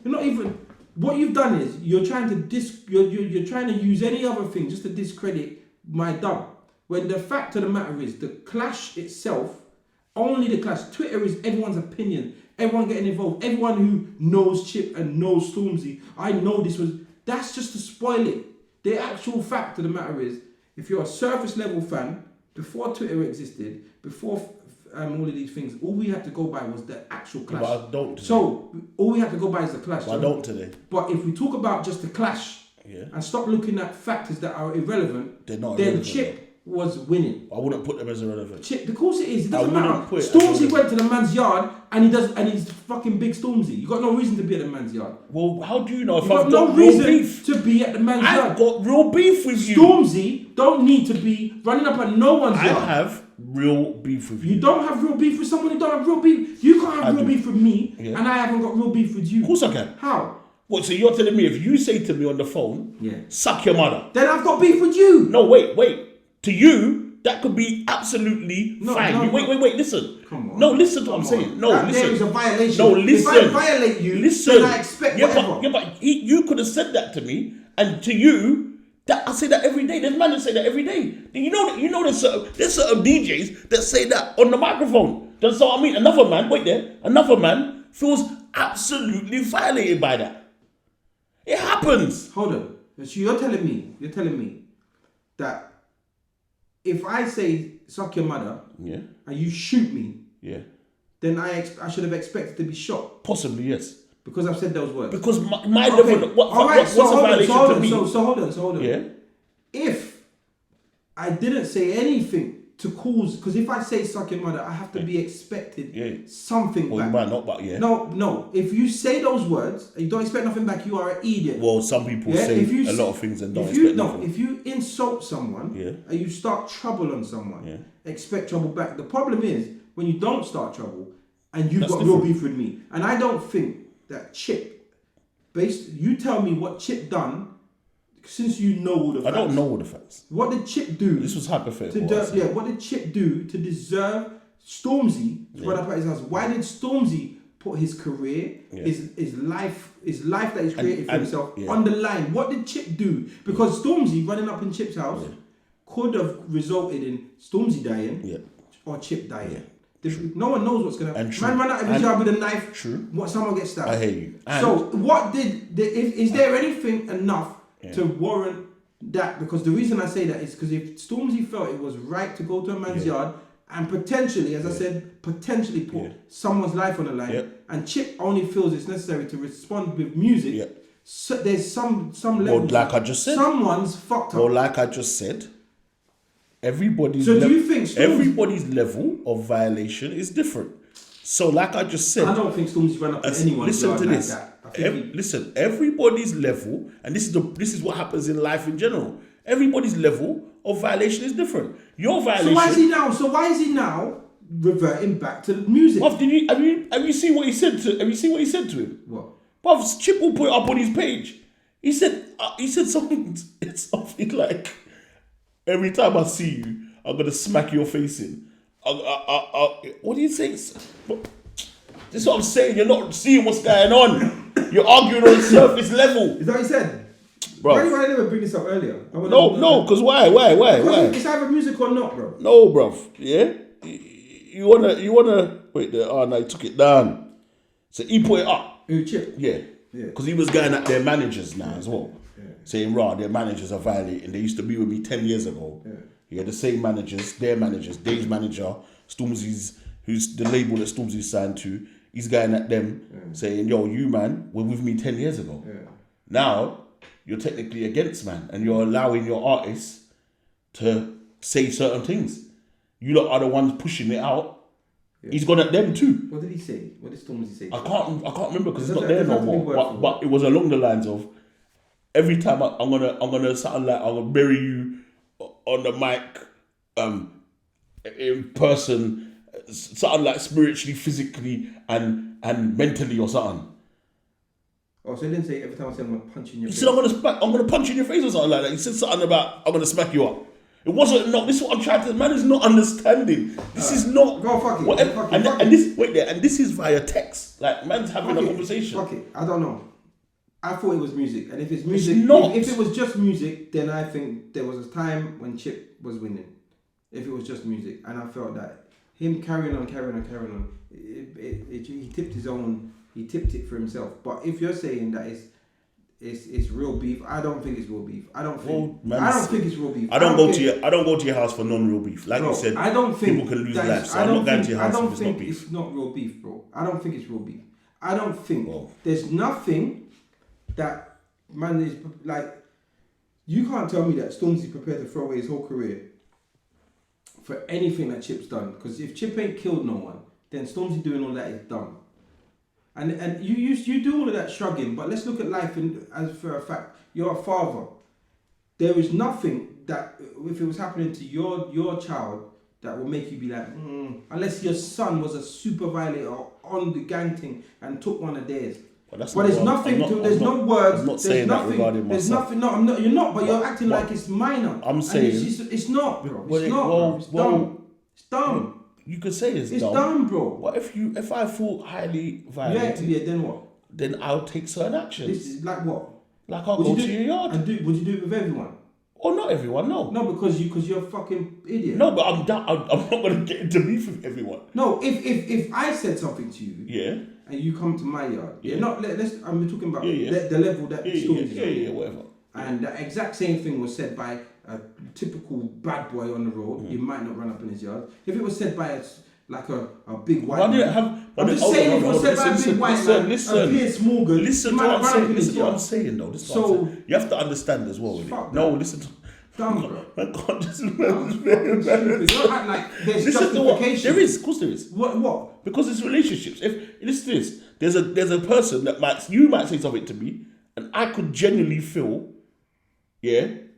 You're not even. What you've done is you're trying to you're trying to use any other thing just to discredit my dub. When the fact of the matter is, the clash itself, only the clash. Twitter is everyone's opinion. Everyone getting involved. Everyone who knows Chip and knows Stormzy. I know this was. That's just to spoil it. The actual fact of the matter is, if you're a surface level fan, before Twitter existed, before all of these things, all we had to go by was the actual clash. But I don't today. So all we have to go by is the clash. But I don't today. But if we talk about just the clash and stop looking at factors that are irrelevant, they're not then irrelevant. Chip was winning. I wouldn't put them as irrelevant. Chip, of course it is. It doesn't matter. Stormzy went to the man's yard and he's fucking big Stormzy. You got no reason to be at the man's yard. Well, how do you know if I've got no reason to be at the man's yard? I've got real beef with you. Stormzy don't need to be running up at no one's yard. I have real beef with you. You don't have real beef with someone who don't have real beef. You can't have real beef with me, and I haven't got real beef with you. Of course I can. How? What, so you're telling me if you say to me on the phone, suck your mother. Then I've got beef with you. No, wait. To you, That could be absolutely No, fine. no, Wait, listen. Come on. No, listen to what I'm Come on. saying. No, That listen. there is a violation. No, listen. If I violate you, listen. then I expect whatever. You could have said that to me, and to you, that I say that every day. There's man that say that every day. You know there's certain DJs that say that on the microphone. That's what I mean. Another man feels absolutely violated by that. It happens. Hold on. So you're telling me that if I say suck your mother, Yeah. and you shoot me, Yeah. then I should have expected to be shot Possibly, yes. because I've said those words. Because my level, what's a violation to me? So hold on. Yeah. If I didn't say anything to cause, because if I say suck your mother, I have to be expected something Well, back. you might not, but yeah. No. If you say those words and you don't expect nothing back, you are an idiot. Well, some people say a lot of things and don't expect nothing. If you insult someone and you start trouble on someone, expect trouble back. The problem is when you don't start trouble and you've got real beef with me. And I don't think that Chip, you tell me what Chip done, since you know all the facts. I don't know all the facts. What did Chip do? This was hypothetical. What did Chip do to deserve Stormzy to run up at his house? Why did Stormzy put his career, his life that he's created for himself on the line? What did Chip do? Because Stormzy running up in Chip's house could have resulted in Stormzy dying or Chip dying. No one knows what's gonna happen. Man run out of his yard with a knife. True. Someone gets stabbed. I hear you. So what is there anything enough to warrant that? Because the reason I say that is because if Stormzy felt it was right to go to a man's yard and potentially, as I said, potentially put someone's life on the line, and Chip only feels it's necessary to respond with music, so there's some level. Well, like I just said, someone's fucked up. Well, like I just said, everybody's do you think everybody's level of violation is different? So, like I just said, I don't think Stormzy ran up to anyone. Listen to this. Like that. Listen, everybody's level, and this is what happens in life in general. Everybody's level of violation is different. Your violation. So why is he now reverting back to music? Have you seen what he said to? Have you seen what he said to him? What? Bruv, Chip will put it up on his page. He said something. It's something like, every time I see you, I'm gonna smack your face in. What do you say? This is what I'm saying. You're not seeing what's going on. You're arguing on surface level. Is that what he said? Bro. Why did I never bring this up earlier? No, because why? It's either music or not, bro. No, bruv. Yeah? You wanna wait there. Oh no, he took it down. So he put it up. Who, Chip? Yeah. Because he was going at their managers now as well. Saying, their managers are violating. They used to be with me 10 years ago. Yeah, the same managers, their managers, Dave's manager, Stormzy's, who's the label that Stormzy signed to. He's going at them saying, yo, you man, were with me 10 years ago. Now, you're technically against man and you're allowing your artists to say certain things. You lot are the ones pushing it out. He's gone at them too. What did he say? What did Stormzy say? I can't remember because it's not there no more. But it was along the lines of, every time I'm gonna something like, I'm gonna bury you on the mic, in person, something like spiritually, physically, and mentally or something. Oh, so he didn't say every time I said I'm gonna punch you in your face. He said I'm gonna punch you in your face or something like that. He said something about I'm gonna smack you up. It wasn't. No, this is what I'm trying to. Man is not understanding. This is not. Go fuck it. Whatever, Fuck and, it, fuck and it. this wait there, and this is via text. Like man's having a conversation. Fuck it. I don't know. I thought it was music, and if it's music, It's not. If it was just music, then I think there was a time when Chip was winning. If it was just music, and I felt that him carrying on, he tipped his own. He tipped it for himself. But if you're saying that it's real beef, I don't think it's real beef. I don't think it's real beef. I don't go to your house for non-real beef. Like you said, I don't think people can lose lives. So I'm not going to your house if it's not beef. It's not real beef, bro. I don't think it's real beef. I don't think there's nothing that man is like. You can't tell me that Stormzy prepared to throw away his whole career for anything that Chip's done. Because if Chip ain't killed no one, then Stormzy doing all that is dumb. And you do all of that shrugging, but let's look at life as for a fact. You're a father. There is nothing that, if it was happening to your child, that will make you be like, unless your son was a super violator on the gang thing and took one of theirs. But that's But not there's what nothing. I'm not- There's I'm no not- words. I'm not There's saying that nothing. regarding There's myself. nothing. No, I'm not. You're not. But you're acting but like it's minor. I'm And saying- it's not, bro. Well, It's not. well, Bro. It's well, dumb. It's dumb. You could say It's dumb, bro. But if I feel highly violated, Yeah. Then what? then I'll take certain actions. This is like what? Like I'll Would go you to do- your yard. And would you do it with everyone? Or not everyone, no. No, because you're a fucking idiot. No, but I'm not going to get into beef with everyone. No, if I said something to you, Yeah. and you come to my yard, Yeah. not let's. I'm talking about Yeah. the level that Stormzy is on. Whatever. And the exact same thing was said by a typical bad boy on the road. Mm. You might not run up in his yard. If it was said by a big white I didn't man, have. I'm just saying if it was said by a big white man, a Piers Morgan, Listen you to might what I'm not run up saying. in his Listen to what I'm yard. saying, though. This is what So- I'm saying. You have to understand as well. With Fuck it. No, that. listen to. Dumb, bro. I can't just. Stupid. Don't act like there's Listen to what justification. there is. Of course, there is. What? Because it's relationships. If listen to this, there's a person that you might say something to me, and I could genuinely feel,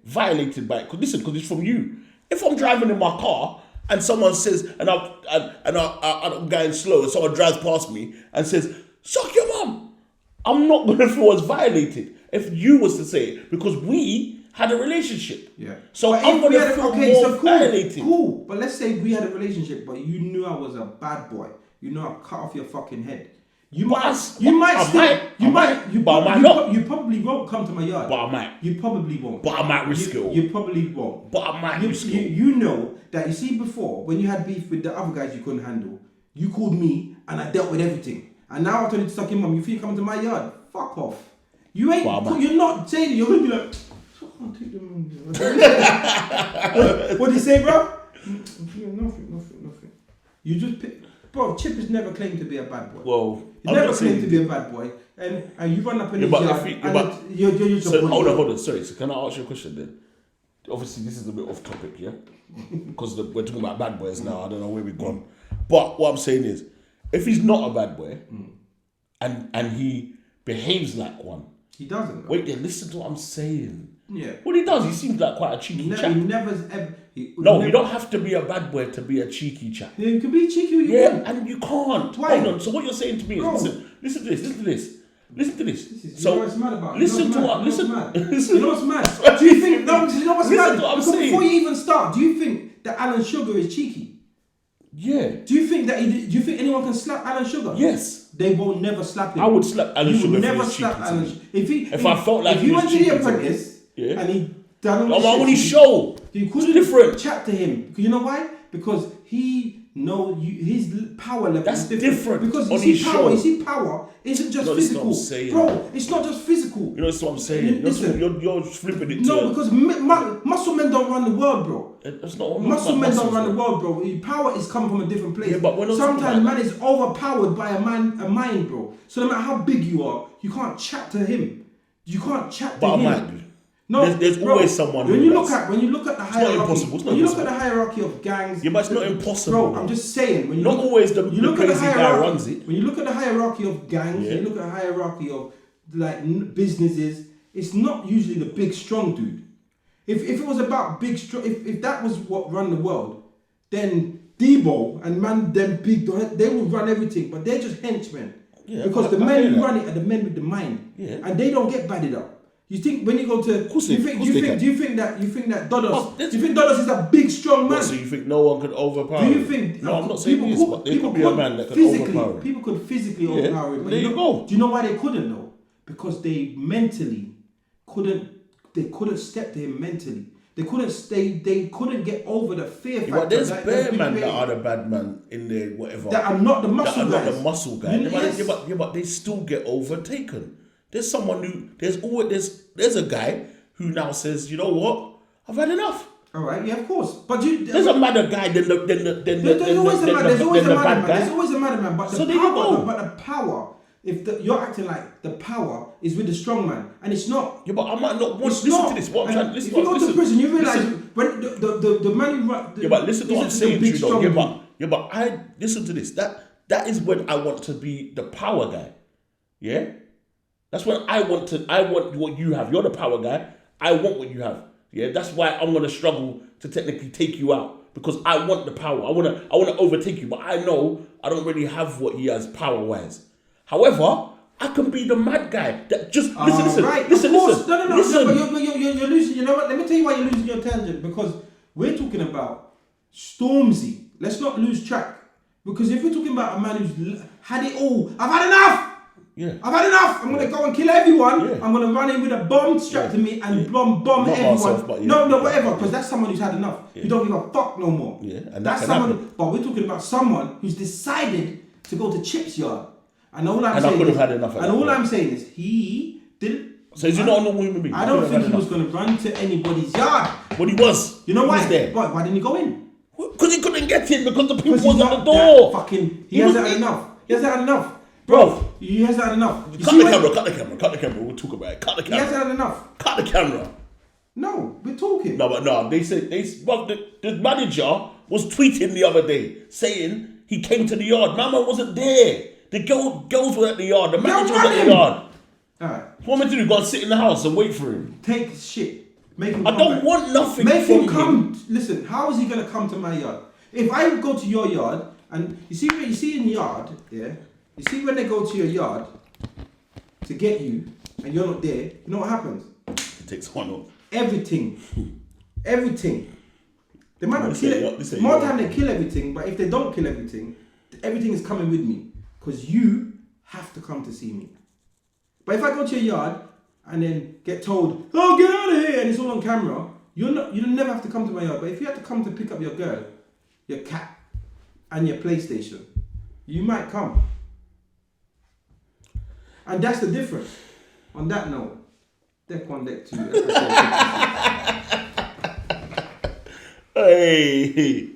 violated by it. Because it's from you. If I'm driving in my car and someone says, and I'm going slow, and someone drives past me and says, "Suck your mum," I'm not gonna feel as violated if you was to say it because we had a relationship. Yeah. So But I'm if we gonna had feel cool, more violated. Cool. But let's say we had a relationship, but you knew I was a bad boy. You know I cut off your fucking head. You But You probably won't come to my yard. But I might. You probably won't. But I might risk it all. You probably won't. But I might risk it all. You know that you see before when you had beef with the other guys you couldn't handle. You called me and I dealt with everything. And now I told you to suck your mum. You feel you come to my yard? Fuck off. You ain't. You're not saying. You're gonna be like. I'll take them. What do you say, bro? Nothing. You just pick. Bro, Chip has never claimed to be a bad boy. Well, He's never claimed to be a bad boy. And you run up in his but yard. You're just so hold on. Sorry, so can I ask you a question then? Obviously, this is a bit off topic, yeah? Because we're talking about bad boys now. I don't know where we've gone. But what I'm saying is, if he's not a bad boy, and he behaves like one, he doesn't. Wait, then listen to what I'm saying. Yeah. What he does, he seems like quite a cheeky chap. He never ever. You don't have to be a bad boy to be a cheeky chap. Yeah, you can be cheeky. You want. And you can't. Why? Hold on. So what you're saying to me is, listen to this. So you know what's mad about? Listen to what. You know what's mad? Do you think? No, you know what's Listen mad? to what I'm Because saying. before you even start, do you think that Alan Sugar is cheeky? Yeah. Do you think anyone can slap Alan Sugar? Yes. They won't never slap him. I would slap Alan Sugar. You would never if he was slap cheeky to Alan. me. If I felt like if he you was went to cheeky the to me, Apprentice yeah. and he done all I'm on this his shit, show. you couldn't different. chat to him. You know why? Because his power level That's is different. different Because on his show. You see, power isn't just No, this is what physical, I'm saying. bro. It's not just physical. You know, that's what I'm saying. Listen. You're flipping it. No, because muscle men don't run the world, bro. That's not what Muscle men don't run the world. world, bro. Power is coming from a different place. Yeah, but we're not talking sometimes about man is overpowered by a mind, bro. So no matter how big you are, you can't chat to him. You can't chat to But him. I might do. No, there's bro, always someone. When who you does. look at the not hierarchy, impossible, it's not when you look at impossible. the hierarchy of gangs, Yeah, but it's not impossible. Bro, I'm just saying. When you Not always the you look at crazy guy hierarchy, runs it. When you look at the hierarchy of gangs, Yeah. you look at the hierarchy of businesses. It's not usually the big strong dude. If it was about big strong, if that was what run the world, then Debo and them big, they would run everything. But they're just henchmen. Yeah, because the I men hear who that. run it are the men with the mind. Yeah. And they don't get batted up. You think when you go to, Of course do you they think that Dodos? Oh, Do you think Dodos is a big strong man? What, so you think no one could overpower Do you him? think? No, I'm not saying this, but there could be a man that could overpower him. People could physically overpower him. But there you go. Do you know why they couldn't though? Because they mentally couldn't. They couldn't step to him mentally. They couldn't. They couldn't get over the fear factor. But there's that's bare been man that created. are the bad man in there, whatever. That are not the that muscle are guys. not the muscle guy. Yes. But they still get overtaken. There's someone who there's a guy who now says, you know what, I've had enough. All right, yeah, of course. But there's a madder guy than the there's always a bad guy. There's always a madder man. But So the there you power, go. but the power. If you're acting like the power is with the strong man, and it's not. Yeah, but I might not want. It's Listen not. to this. What I'm And trying. Listen. if you go to prison, you realise listen. when the man who run. Yeah, but listen to what I'm isn't the saying to big you though. strong Yeah, but I listen to this. That is when I want to be the power guy. Yeah? That's when I want what you have. You're the power guy. I want what you have. Yeah? That's why I'm gonna struggle to technically take you out. Because I want the power. I wanna overtake you, but I know I don't really have what he has power wise. However, I can be the mad guy that just listen. Right. Listen. No, Listen. but you're losing. You know what? Let me tell you why you're losing your tangent, because we're talking about Stormzy. Let's not lose track, because if we're talking about a man who's had it all, I've had enough. Yeah. I've had enough. I'm gonna go and kill everyone. Yeah. I'm gonna run in with a bomb strapped to me and bomb Not everyone. myself, but No, whatever. Because that's someone who's had enough. You don't give a fuck no more. Yeah, and that's that can someone. happen. But we're talking about someone who's decided to go to Chip's yard, and all I'm And I saying could have is, had enough of and that, all yeah. I'm saying is, he didn't. So is he not a normal human being? I don't think he was gonna run to anybody's yard. But he was. You know He why? was there. Why didn't he go in? Because he couldn't get in because the people Because was he's at the not door. that fucking. He He hasn't was- had enough. He hasn't had enough. Bro. He hasn't had enough. You Cut see the when- camera. Cut the camera. We'll talk about it. Cut the He hasn't camera. had enough. Cut the camera. No, we're talking. No, but no. They said the manager was tweeting the other day saying he came to the yard. Mama wasn't there. The girls were at the yard. The manager was at the yard. Alright. What am I to do? Go and sit in the house and wait for him. Take shit. Make him I come don't back. want nothing Make from him come. Listen, how is he gonna come to my yard? If I go to your yard and you see in yard, yeah. You see when they go to your yard to get you and you're not there, you know what happens? It takes one off. Everything. They might not This kill ain't it. your- this ain't More your- time they kill everything, but if they don't kill everything is coming with me. Because you have to come to see me. But if I go to your yard and then get told, oh, get out of here, and it's all on camera, you never have to come to my yard. But if you had to come to pick up your girl, your cat, and your PlayStation, you might come. And that's the difference. On that note, deck 1, deck 2, episode 56. Hey.